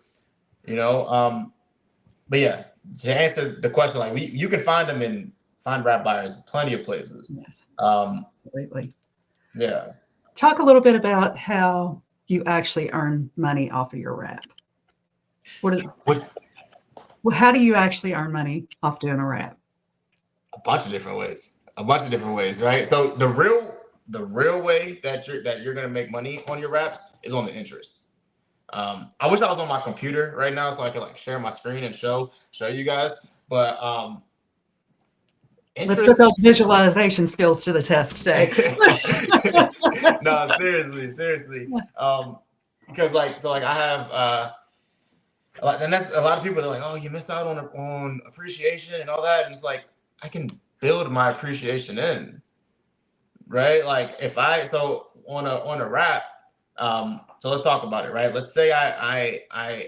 you know? But yeah, to answer the question, like, you can find wrap buyers plenty of places. Absolutely. Yeah. Talk a little bit about how you actually earn money off of your wrap. How do you actually earn money off doing a wrap? A bunch of different ways, right? So the real way that you're gonna make money on your wraps is on the interest. I wish I was on my computer right now so I could like share my screen and show you guys, but let's put those visualization skills to the test today. No, seriously. Because I have and that's a lot of people, they're like, oh, you missed out on appreciation and all that, and it's like, I can build my appreciation in, right? Like, if so on a wrap, so let's talk about it, right? Let's say I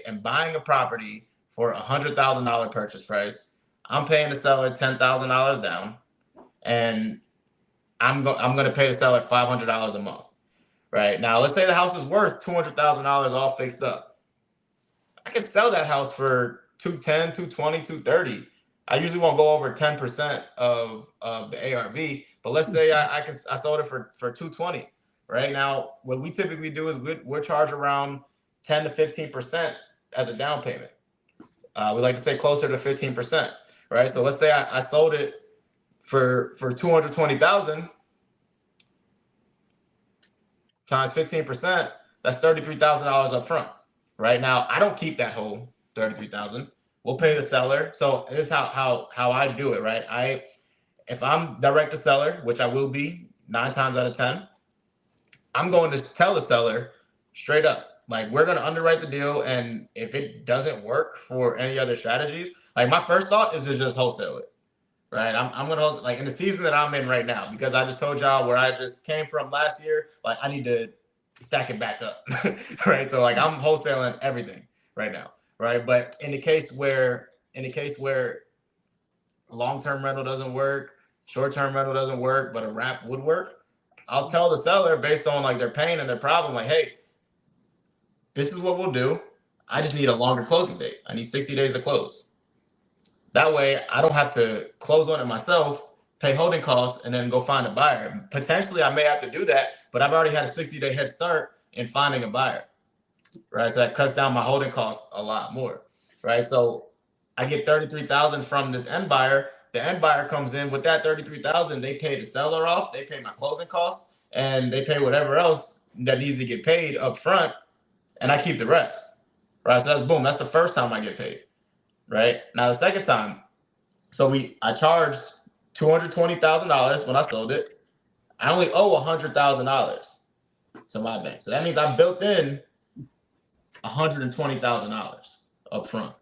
am buying a property for $100,000 purchase price. I'm paying the seller $10,000 down, and I'm going to pay the seller $500 a month, right? Now, let's say the house is worth $200,000 all fixed up. I can sell that house for $210,000, $220,000, $230,000. I usually won't go over 10% of the ARV, but let's say I sold it for $220,000. Right now, what we typically do is we're charged around 10 to 15% as a down payment. We like to say closer to 15%, right? So let's say I sold it for $220,000 times 15%. That's $33,000 up front. Right now, I don't keep that whole $33,000. We'll pay the seller. So this is how I do it, right? If I'm direct to seller, which I will be 9 times out of 10, I'm going to tell the seller straight up, like, we're going to underwrite the deal, and if it doesn't work for any other strategies, like, my first thought is to just wholesale it, right? I'm going to wholesale, like, in the season that I'm in right now, because I just told y'all where I just came from last year, like, I need to stack it back up, right? So, like, I'm wholesaling everything right now, right? But in the case where long-term rental doesn't work, short-term rental doesn't work, but a wrap would work, I'll tell the seller based on like their pain and their problem, like, hey, this is what we'll do. I just need a longer closing date. I need 60 days to close. That way I don't have to close on it myself, pay holding costs, and then go find a buyer. Potentially I may have to do that, but I've already had a 60-day head start in finding a buyer, right? So that cuts down my holding costs a lot more, right? So I get $33,000 from this end buyer. The end buyer comes in with that $33,000. They pay the seller off. They pay my closing costs, and they pay whatever else that needs to get paid up front, and I keep the rest, right? So that's boom. That's the first time I get paid, right? Now the second time, so I charged $220,000 when I sold it. I only owe $100,000 to my bank. So that means I built in $120,000 up front,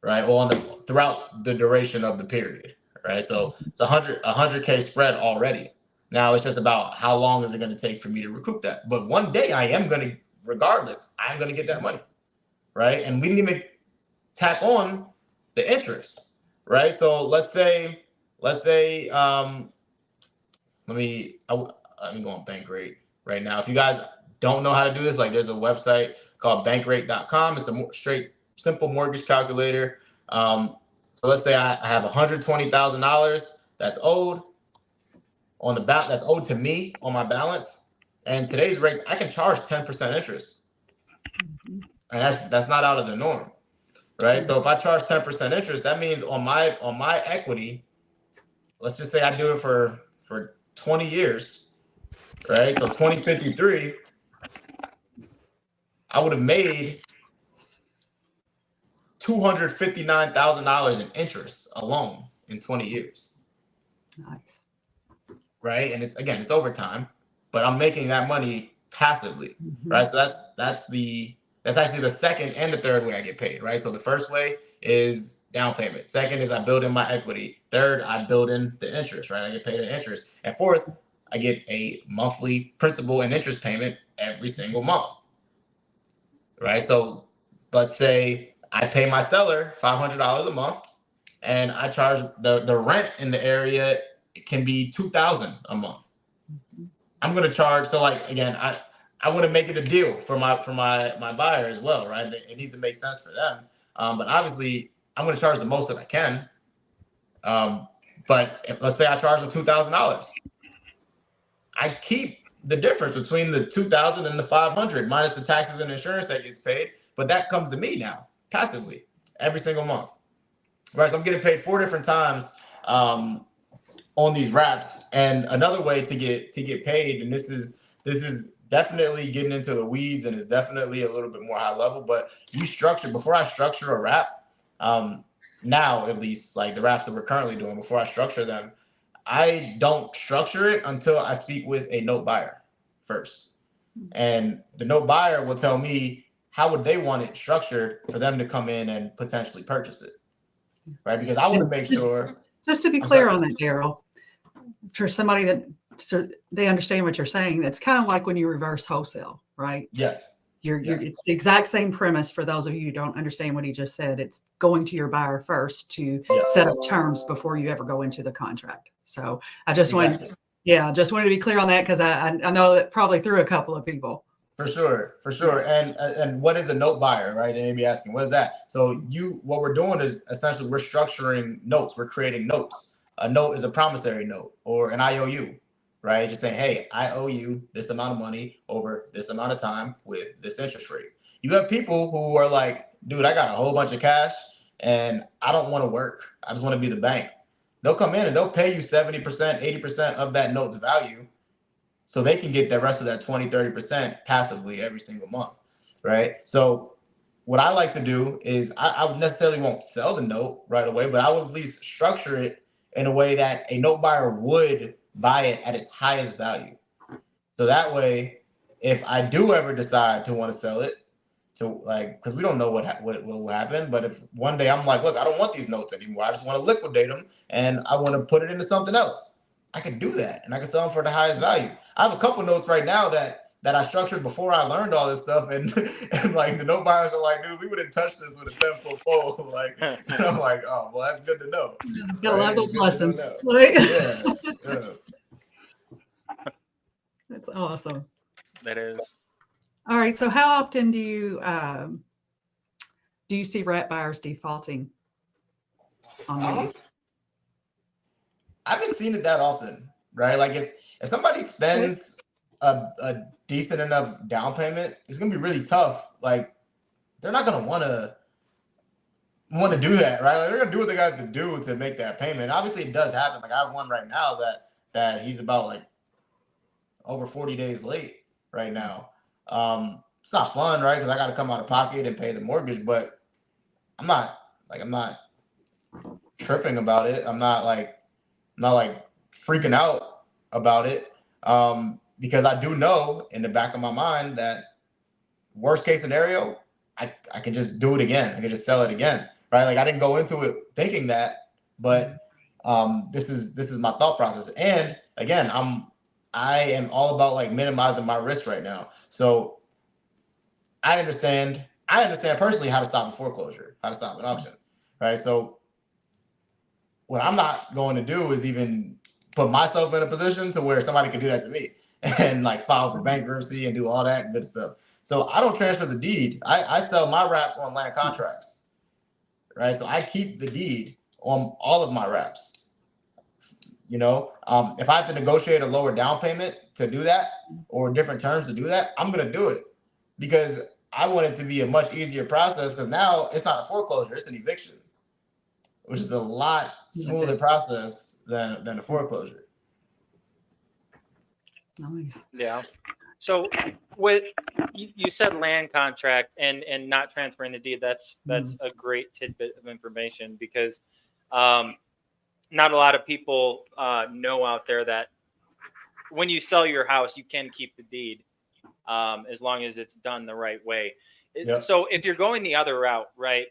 right? Well, throughout the duration of the period, right? So it's a 100K spread already. Now it's just about how long is it going to take for me to recoup that. But one day I am going to, regardless, I'm going to get that money, right? And we didn't even tap on the interest, right? So let's say, let me go on Bankrate right now. If you guys don't know how to do this, like there's a website called bankrate.com. It's a straight, simple mortgage calculator. So let's say I have $120,000 that's owed on the balance, that's owed to me on my balance. And today's rates, I can charge 10% interest. And that's not out of the norm, right? So if I charge 10% interest, that means on my equity, let's just say I do it for 20 years, right? So 2053, I would have made $259,000 in interest alone in 20 years. Nice. Right? And it's overtime, but I'm making that money passively, right? So that's actually the second and the third way I get paid, right? So the first way is down payment. Second is I build in my equity. Third, I build in the interest, right? I get paid an interest. And fourth, I get a monthly principal and interest payment every single month, right? So let's say I pay my seller $500 a month, and I charge the rent in the area, it can be $2,000 a month. I'm going to charge. So like, again, I want to make it a deal for my buyer as well, right? It needs to make sense for them. But obviously I'm going to charge the most that I can. But let's say I charge them $2,000. I keep the difference between the $2,000 and the $500 minus the taxes and insurance that gets paid. But that comes to me now passively every single month, right? So I'm getting paid 4 different times on these wraps. And another way to get paid, and this is definitely getting into the weeds, and it's definitely a little bit more high level, but before I structure a wrap, now at least, like the wraps that we're currently doing, before I structure them, I don't structure it until I speak with a note buyer first. And the note buyer will tell me how would they want it structured for them to come in and potentially purchase it, right? Because I want to make sure. Just to be clear on that, Daryll, for somebody that so they understand what you're saying, that's kind of like when you reverse wholesale, right? Yes. It's the exact same premise for those of you who don't understand what he just said. It's going to your buyer first to set up terms before you ever go into the contract. So I just wanted to be clear on that, because I know that probably threw a couple of people. For sure. And what is a note buyer, right? They may be asking, what is that? So what we're doing is essentially we're structuring notes. We're creating notes. A note is a promissory note or an IOU, right? Just saying, hey, I owe you this amount of money over this amount of time with this interest rate. You have people who are like, dude, I got a whole bunch of cash and I don't want to work. I just want to be the bank. They'll come in and they'll pay you 70%, 80% of that note's value, so they can get the rest of that 20, 30% passively every single month, right? So what I like to do is I necessarily won't sell the note right away, but I would at least structure it in a way that a note buyer would buy it at its highest value. So that way, if I do ever decide to want to sell it, because we don't know what will happen, but if one day I'm like, look, I don't want these notes anymore, I just want to liquidate them and I want to put it into something else, I could do that and I can sell them for the highest value. I have a couple notes right now that that I structured before I learned all this stuff, and like the note buyers are like, dude, we wouldn't touch this with a 10-foot pole. Like, and I'm like, oh, well, that's good to know. Gotta love those lessons. Right? Yeah. That's awesome. That is. All right. So how often do you see rat buyers defaulting on these? I haven't seen it that often, right? Like if somebody spends a decent enough down payment, it's gonna be really tough. Like they're not gonna want to do that, right? Like they're gonna do what they got to do to make that payment. Obviously, it does happen. Like I have one right now that he's about like over 40 days late right now. It's not fun, right? Because I got to come out of pocket and pay the mortgage, but I'm not tripping about it. I'm not freaking out about it. Because I do know in the back of my mind that worst case scenario, I can just do it again. I can just sell it again, right? Like I didn't go into it thinking that, but this is my thought process. And again, I am all about like minimizing my risk right now. So I understand personally how to stop a foreclosure, how to stop an auction, right? So what I'm not going to do is even put myself in a position to where somebody could do that to me and like file for bankruptcy and do all that good stuff. So I don't transfer the deed. I sell my wraps on land contracts, right? So I keep the deed on all of my wraps. You know, if I have to negotiate a lower down payment to do that or different terms to do that, I'm going to do it because I want it to be a much easier process because now it's not a foreclosure, it's an eviction, which is a lot smoother process than a foreclosure. Nice. Yeah. So what you said land contract and not transferring the deed, that's a great tidbit of information because not a lot of people know out there that when you sell your house, you can keep the deed as long as it's done the right way. Yeah. So if you're going the other route, right,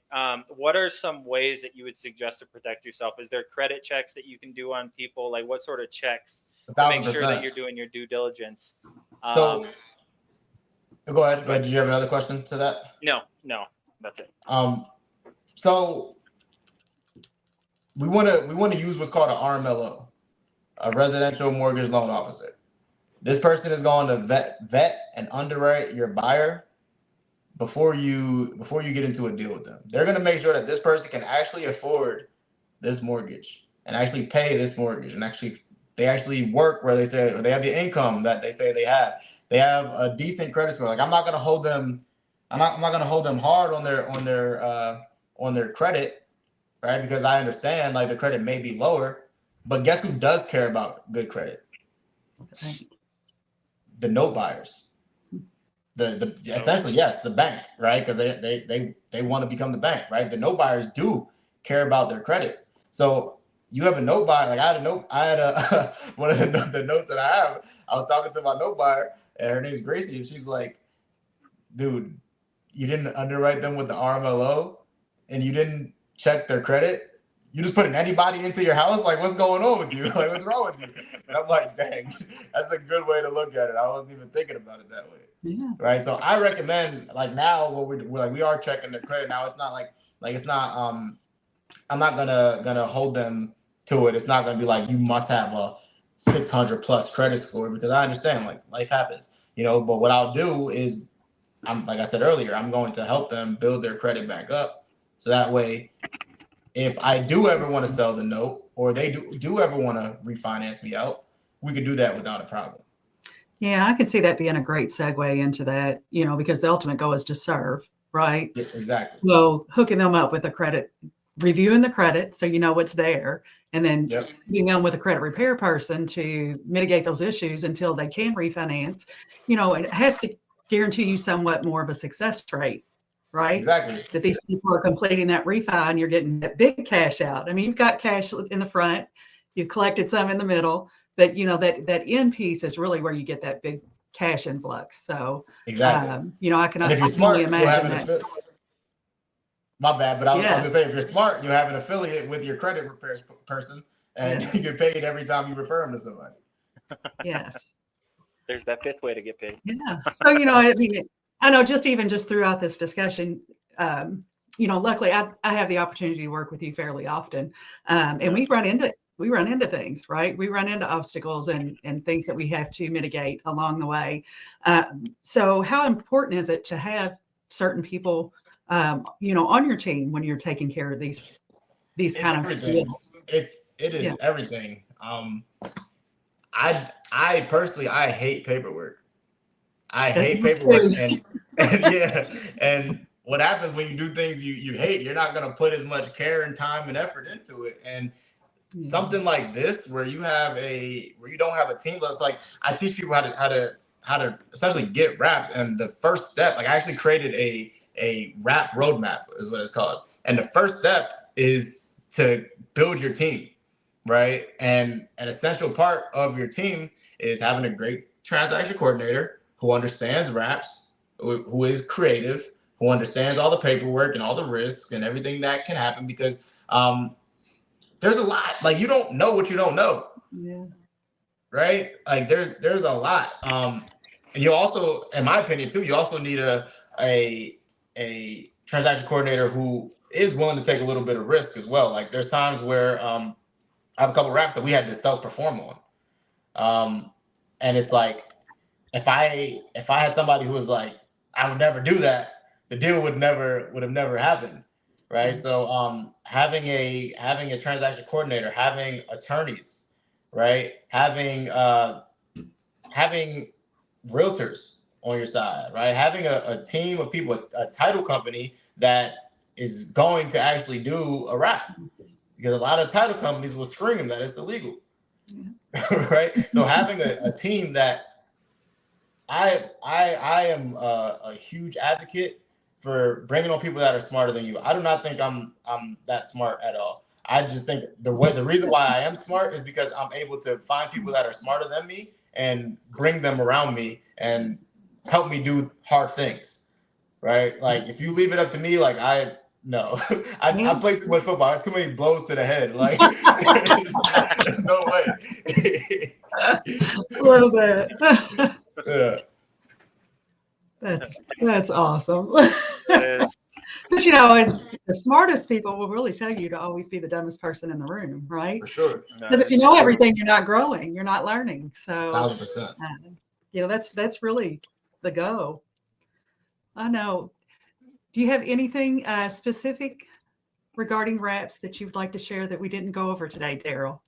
what are some ways that you would suggest to protect yourself? Is there credit checks that you can do on people? Like what sort of checks to make sure that you're doing your due diligence? So go ahead. Did you have another question to that? No, that's it. So we want to use what's called an RMLO, a residential mortgage loan officer. This person is going to vet and underwrite your buyer before you get into a deal with them. They're going to make sure that this person can actually afford this mortgage and actually pay this mortgage and they actually work where they say, or they have the income that they say they have. They have a decent credit score. Like I'm not going to hold them hard on their credit, right? Because I understand like the credit may be lower, but guess who does care about good credit? The note buyers. The essentially, yes, the bank, right? Because they want to become the bank, right? The note buyers do care about their credit. So you have a note buyer. Like I had a one of the notes that I have. I was talking to my note buyer, and her name is Gracie, and she's like, "Dude, you didn't underwrite them with the RMLO, and you didn't check their credit. You just putting anybody into your house? Like, what's going on with you? Like, what's wrong with you?" And I'm like, dang, that's a good way to look at it. I wasn't even thinking about it that way. Yeah. Right. So I recommend like now what we are checking their credit now. It's not like it's not I'm not gonna hold them to it. It's not gonna be like you must have a 600 plus credit score because I understand like life happens, you know, but what I'll do is like I said earlier, I'm going to help them build their credit back up. So that way, if I do ever want to sell the note or they do ever want to refinance me out, we could do that without a problem. Yeah, I can see that being a great segue into that, you know, because the ultimate goal is to serve, right? Yeah, exactly. So hooking them up with a credit, reviewing the credit so you know what's there, and then putting them with a credit repair person to mitigate those issues until they can refinance, you know, it has to guarantee you somewhat more of a success rate, right? Exactly. That these people are completing that refi and you're getting that big cash out. I mean, you've got cash in the front, you've collected some in the middle, but you know, that end piece is really where you get that big cash influx. So, exactly. You know, I can only imagine that. My bad, but I was going to say, if you're smart, you have an affiliate with your credit repair person and you get paid every time you refer them to somebody. Yes. There's that fifth way to get paid. Yeah. So, I mean, I know just throughout this discussion, luckily I have the opportunity to work with you fairly often. And we run into things, right? We run into obstacles and things that we have to mitigate along the way. So how important is it to have certain people, on your team when you're taking care of these kind of everything. It is everything. I personally, I hate paperwork. And yeah. And what happens when you do things you hate, you're not going to put as much care and time and effort into it. And something like this, where you don't have a team, it's like I teach people how to essentially get wraps. And the first step, like I actually created a wrap roadmap is what it's called. And the first step is to build your team, right? And an essential part of your team is having a great transaction coordinator who understands wraps, who is creative, who understands all the paperwork and all the risks and everything that can happen, because there's a lot. Like, you don't know what you don't know. Yeah. Right? Like there's a lot. And you also, in my opinion too, you also need a transaction coordinator who is willing to take a little bit of risk as well. Like there's times where I have a couple of wraps that we had to self-perform on. And it's like, if I had somebody who was like, I would never do that, the deal would have never happened. Right. So having a transaction coordinator, having attorneys, right, having realtors on your side, right, having a team of people, a title company that is going to actually do a wrap, because a lot of title companies will scream that it's illegal. Right. So having a team that I am a huge advocate for bringing on people that are smarter than you. I do not think I'm that smart at all. I just think the reason why I am smart is because I'm able to find people that are smarter than me and bring them around me and help me do hard things, right? Like if you leave it up to me, like I play too much football. I have too many blows to the head. Like there's no way. A little bit. Yeah. That's awesome. But the smartest people will really tell you to always be the dumbest person in the room, right? For sure. Because if you know everything, you're not growing, you're not learning. So 1,000%. That's really the go. I know. Do you have anything specific regarding wraps that you'd like to share that we didn't go over today, Daryll?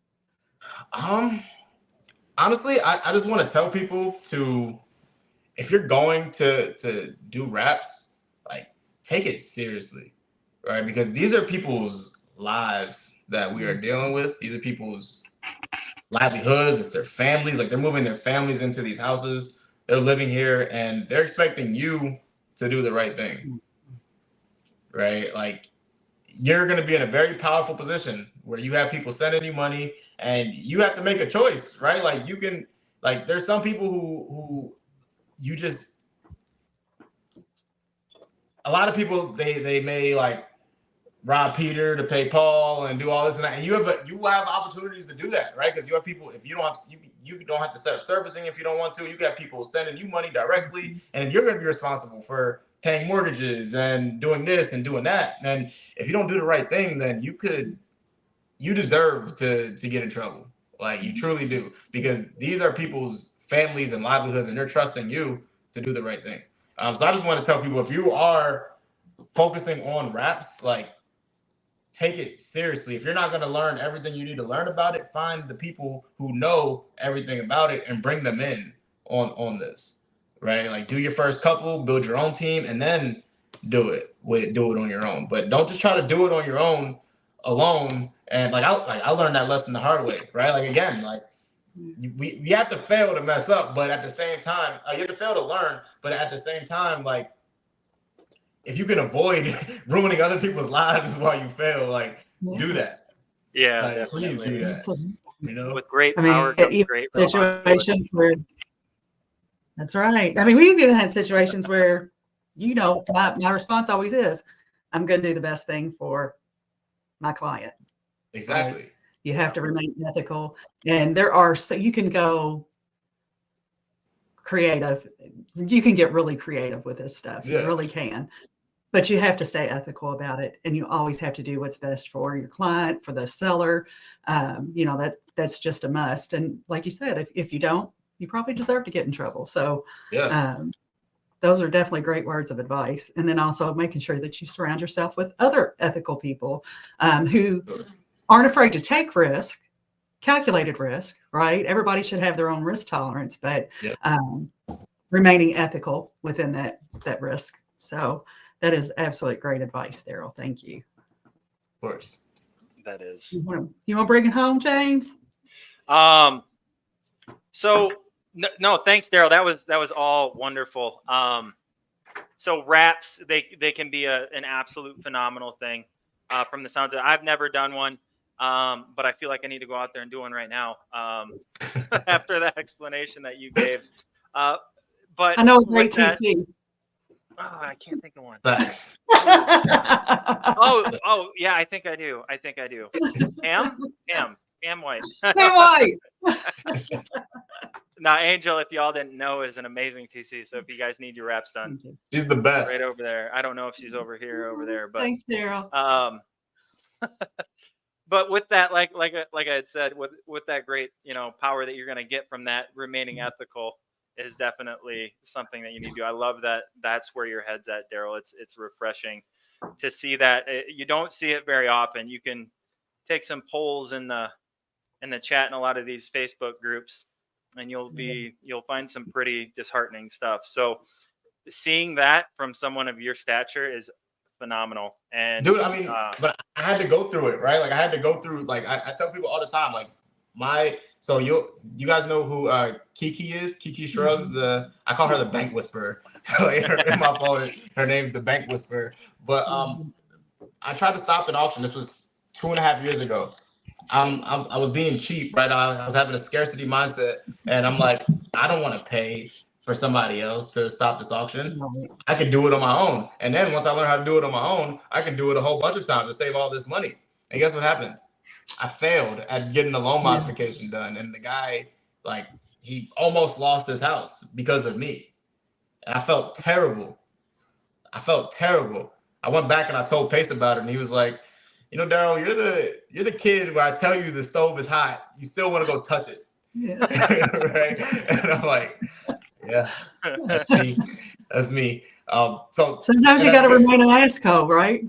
Honestly, I just want to tell people to, if you're going to do wraps, like take it seriously, right? Because these are people's lives that we are dealing with. These are people's livelihoods. It's their families. Like they're moving their families into these houses. They're living here and they're expecting you to do the right thing, right? Like you're going to be in a very powerful position where you have people sending you money and you have to make a choice, right? Like you can, like there's some people who you just, a lot of people, they may like rob Peter to pay Paul and do all this and that. And you have opportunities to do that, right? Because you have people, if you don't have to, you don't have to set up servicing if you don't want to. You got people sending you money directly, and you're going to be responsible for paying mortgages and doing this and doing that. And if you don't do the right thing, then you deserve to get in trouble. Like you truly do, because these are people's families and livelihoods, and they're trusting you to do the right thing. So I just want to tell people, if you are focusing on wraps, like take it seriously. If you're not going to learn everything you need to learn about it, find the people who know everything about it and bring them in on this, right? Like do your first couple, build your own team, and then do it on your own. But don't just try to do it on your own alone. And I learned that lesson the hard way, right? Like again, like we have to fail to mess up, but at the same time, you have to fail to learn. But at the same time, like if you can avoid ruining other people's lives while you fail, like do that. Yeah, like, please do that. You know, with great power comes great situations where. That's right. I mean, we've even had situations where, my response always is, I'm going to do the best thing for my client. Exactly. Right? You have to remain ethical, and so you can go creative. You can get really creative with this stuff. You Yeah. really can. But you have to stay ethical about it, and you always have to do what's best for your client, for the seller. That's just a must. And like you said, if you don't, you probably deserve to get in trouble. So Yeah. those are definitely great words of advice. And then also making sure that you surround yourself with other ethical people who aren't afraid to take risk, calculated risk, right? Everybody should have their own risk tolerance, but remaining ethical within that risk. So that is absolute great advice, Daryll. Thank you. Of course. That is. You want to bring it home, James? So no, thanks, Daryll. That was all wonderful. So wraps, they can be an absolute phenomenal thing. From the sounds of it, I've never done one, but I feel like I need to go out there and do one right now. After that explanation that you gave, but I know a great TC. I can't think of one. Thanks. Oh, yeah, I think I do. Am White. White. Now, Angel, if y'all didn't know, is an amazing TC. So if you guys need your wraps done, She's the best. right over there. I don't know if she's over here or over there, but Thanks, Daryll. But with that, like I had said, with that great power that you're going to get from that, remaining ethical is definitely something that you need to do. I love that. That's where your head's at, Daryll. It's refreshing to see that. You don't see it very often. You can take some polls in the chat in a lot of these Facebook groups, and you'll find some pretty disheartening stuff. So seeing that from someone of your stature is phenomenal. And dude, I mean, but I had to go through it, right? Like I had to go through, like I tell people all the time, like so you guys know who Kiki is? Kiki Shrugs, I call her the bank whisperer. Like in my phone, her name's the bank whisperer. But I tried to stop an auction. This was 2.5 years ago. I was being cheap, right? I was having a scarcity mindset, and I'm like, I don't want to pay for somebody else to stop this auction. I can do it on my own. And then once I learn how to do it on my own, I can do it a whole bunch of times to save all this money. And guess what happened? I failed at getting the loan modification done. And the guy, like, he almost lost his house because of me. And I felt terrible. I went back and I told Pace about it, and he was like, Daryll, you're the kid where I tell you the stove is hot, you still want to go touch it. Yeah. Right? And I'm like, yeah, that's me. So sometimes you got to remain an asshole, right?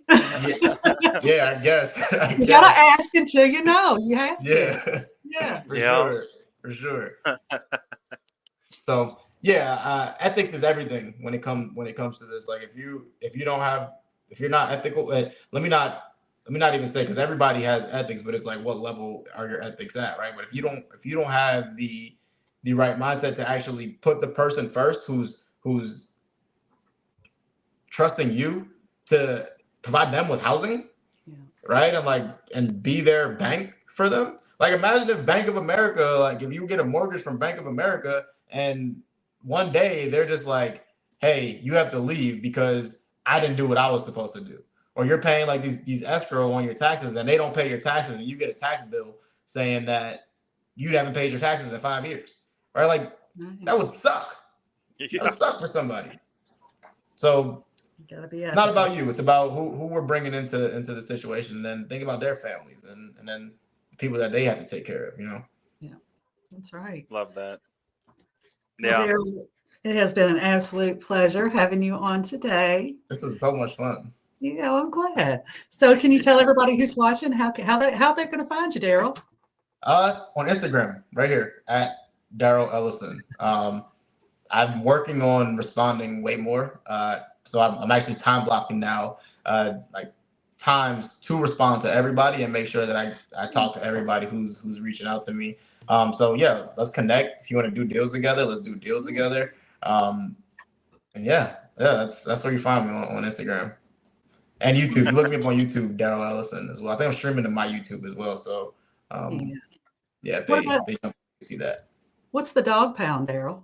Yeah, I guess. You got to ask until you know. You have to. Yeah, for sure. So ethics is everything when it comes to this. Like if you're not ethical, let me not even say, because everybody has ethics, but it's like, what level are your ethics at, right? But if you don't have the right mindset to actually put the person first who's trusting you to provide them with housing, right? And be their bank for them. Like imagine if Bank of America, like if you get a mortgage from Bank of America and one day they're just like, hey, you have to leave because I didn't do what I was supposed to do. Or you're paying like these escrow on your taxes and they don't pay your taxes and you get a tax bill saying that you haven't paid your taxes in 5 years, right? Like that would suck. That would suck for somebody. So it's not about you. It's about who we're bringing into the situation, and then think about their families and then the people that they have to take care of, Yeah, that's right. Love that. Yeah. Well, Daryll, it has been an absolute pleasure having you on today. This was so much fun. Yeah, I'm glad. So can you tell everybody who's watching how they're going to find you, Daryll? On Instagram, right here at Daryll Ellison. I'm working on responding way more. So I'm actually time blocking now, like times to respond to everybody and make sure that I talk to everybody who's reaching out to me. So yeah, let's connect. If you want to do deals together, let's do deals together. And that's where you find me on Instagram and YouTube. You look me up on YouTube, Daryll Ellison as well. I think I'm streaming to my YouTube as well. So if they see that. What's the dog pound, Daryll?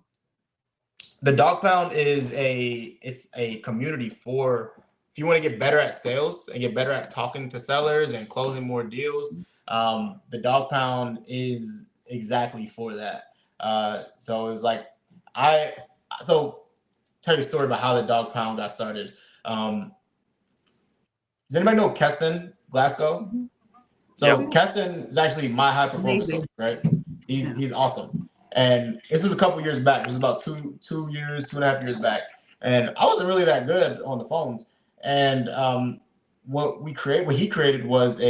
The Dog Pound is a community for if you want to get better at sales and get better at talking to sellers and closing more deals. The Dog Pound is exactly for that. So it was like So tell you a story about how the dog pound got started. Does anybody know Keston Glasgow? Mhm. So Yep. Keston is actually my high performance coach, right? He's awesome. And this was a couple years back. This was about 2.5 years back. And I wasn't really that good on the phones. And what he created was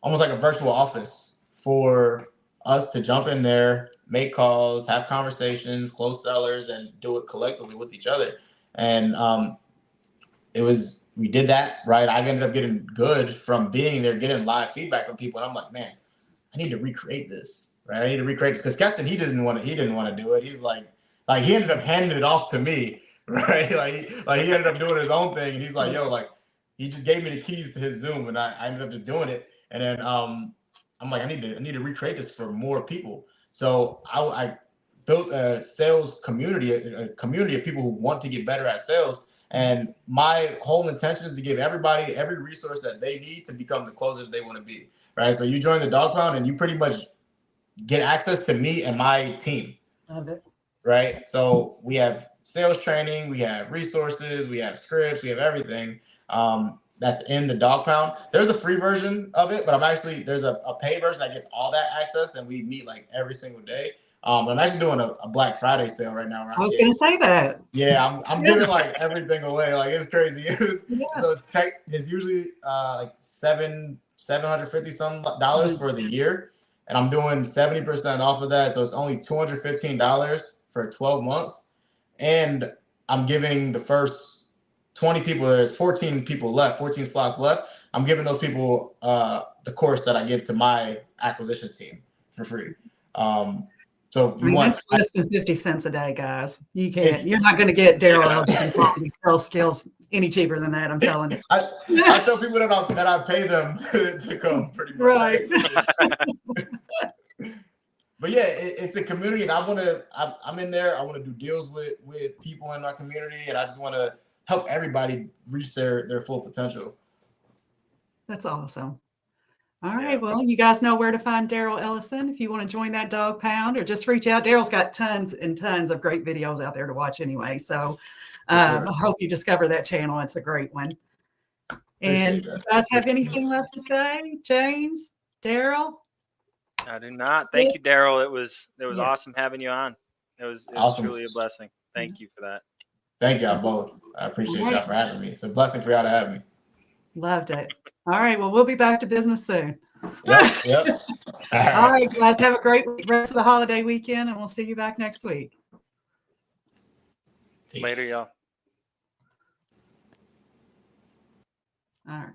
almost like a virtual office for us to jump in there, make calls, have conversations, close sellers, and do it collectively with each other. And we did that, right? I ended up getting good from being there, getting live feedback from people. And I'm like, man, I need to recreate this, right? I need to recreate this because Keston, he didn't want to do it. He's like he ended up handing it off to me, right? Like he ended up doing his own thing, and he's like, yo, like he just gave me the keys to his Zoom, and I ended up just doing it. And then I'm like, I need to recreate this for more people. So I built a sales community, a community of people who want to get better at sales. And my whole intention is to give everybody every resource that they need to become the closer that they want to be. Right. So you join the dog pound and you pretty much get access to me and my team. Love it. Right. So we have sales training, we have resources, we have scripts, we have everything that's in the dog pound. There's a free version of it, but there's a paid version that gets all that access, and we meet like every single day. I'm actually doing a Black Friday sale right now. I was going to say that. Yeah, I'm giving like everything away. Like it's crazy. Yeah. So it's usually like $750 some dollars for the year, and I'm doing 70% off of that. So it's only $215 for 12 months, and I'm giving the first 20 people. There's 14 people left, 14 slots left. I'm giving those people the course that I give to my acquisitions team for free. So if you want, that's less than 50 cents a day, guys. You're not going to get Daryll Ellison sales skills any cheaper than that. I'm telling you. I tell people that I pay them to come pretty much. Right. But yeah, it's a community, and I'm in there. I want to do deals with people in our community, and I just want to help everybody reach their full potential. That's awesome. All right. Well, you guys know where to find Daryll Ellison if you want to join that dog pound, or just reach out. Daryl's got tons and tons of great videos out there to watch anyway. So I hope you discover that channel. It's a great one. And you guys have anything left to say? James, Daryl? I do not. Thank you, Daryl. It was awesome having you on. It was awesome. Truly a blessing. Thank you for that. Thank y'all both. I appreciate y'all for having me. It's a blessing for y'all to have me. Loved it. All right. Well, we'll be back to business soon. Yep. All right, guys. Have a great rest of the holiday weekend, and we'll see you back next week. Peace. Later, y'all. All right.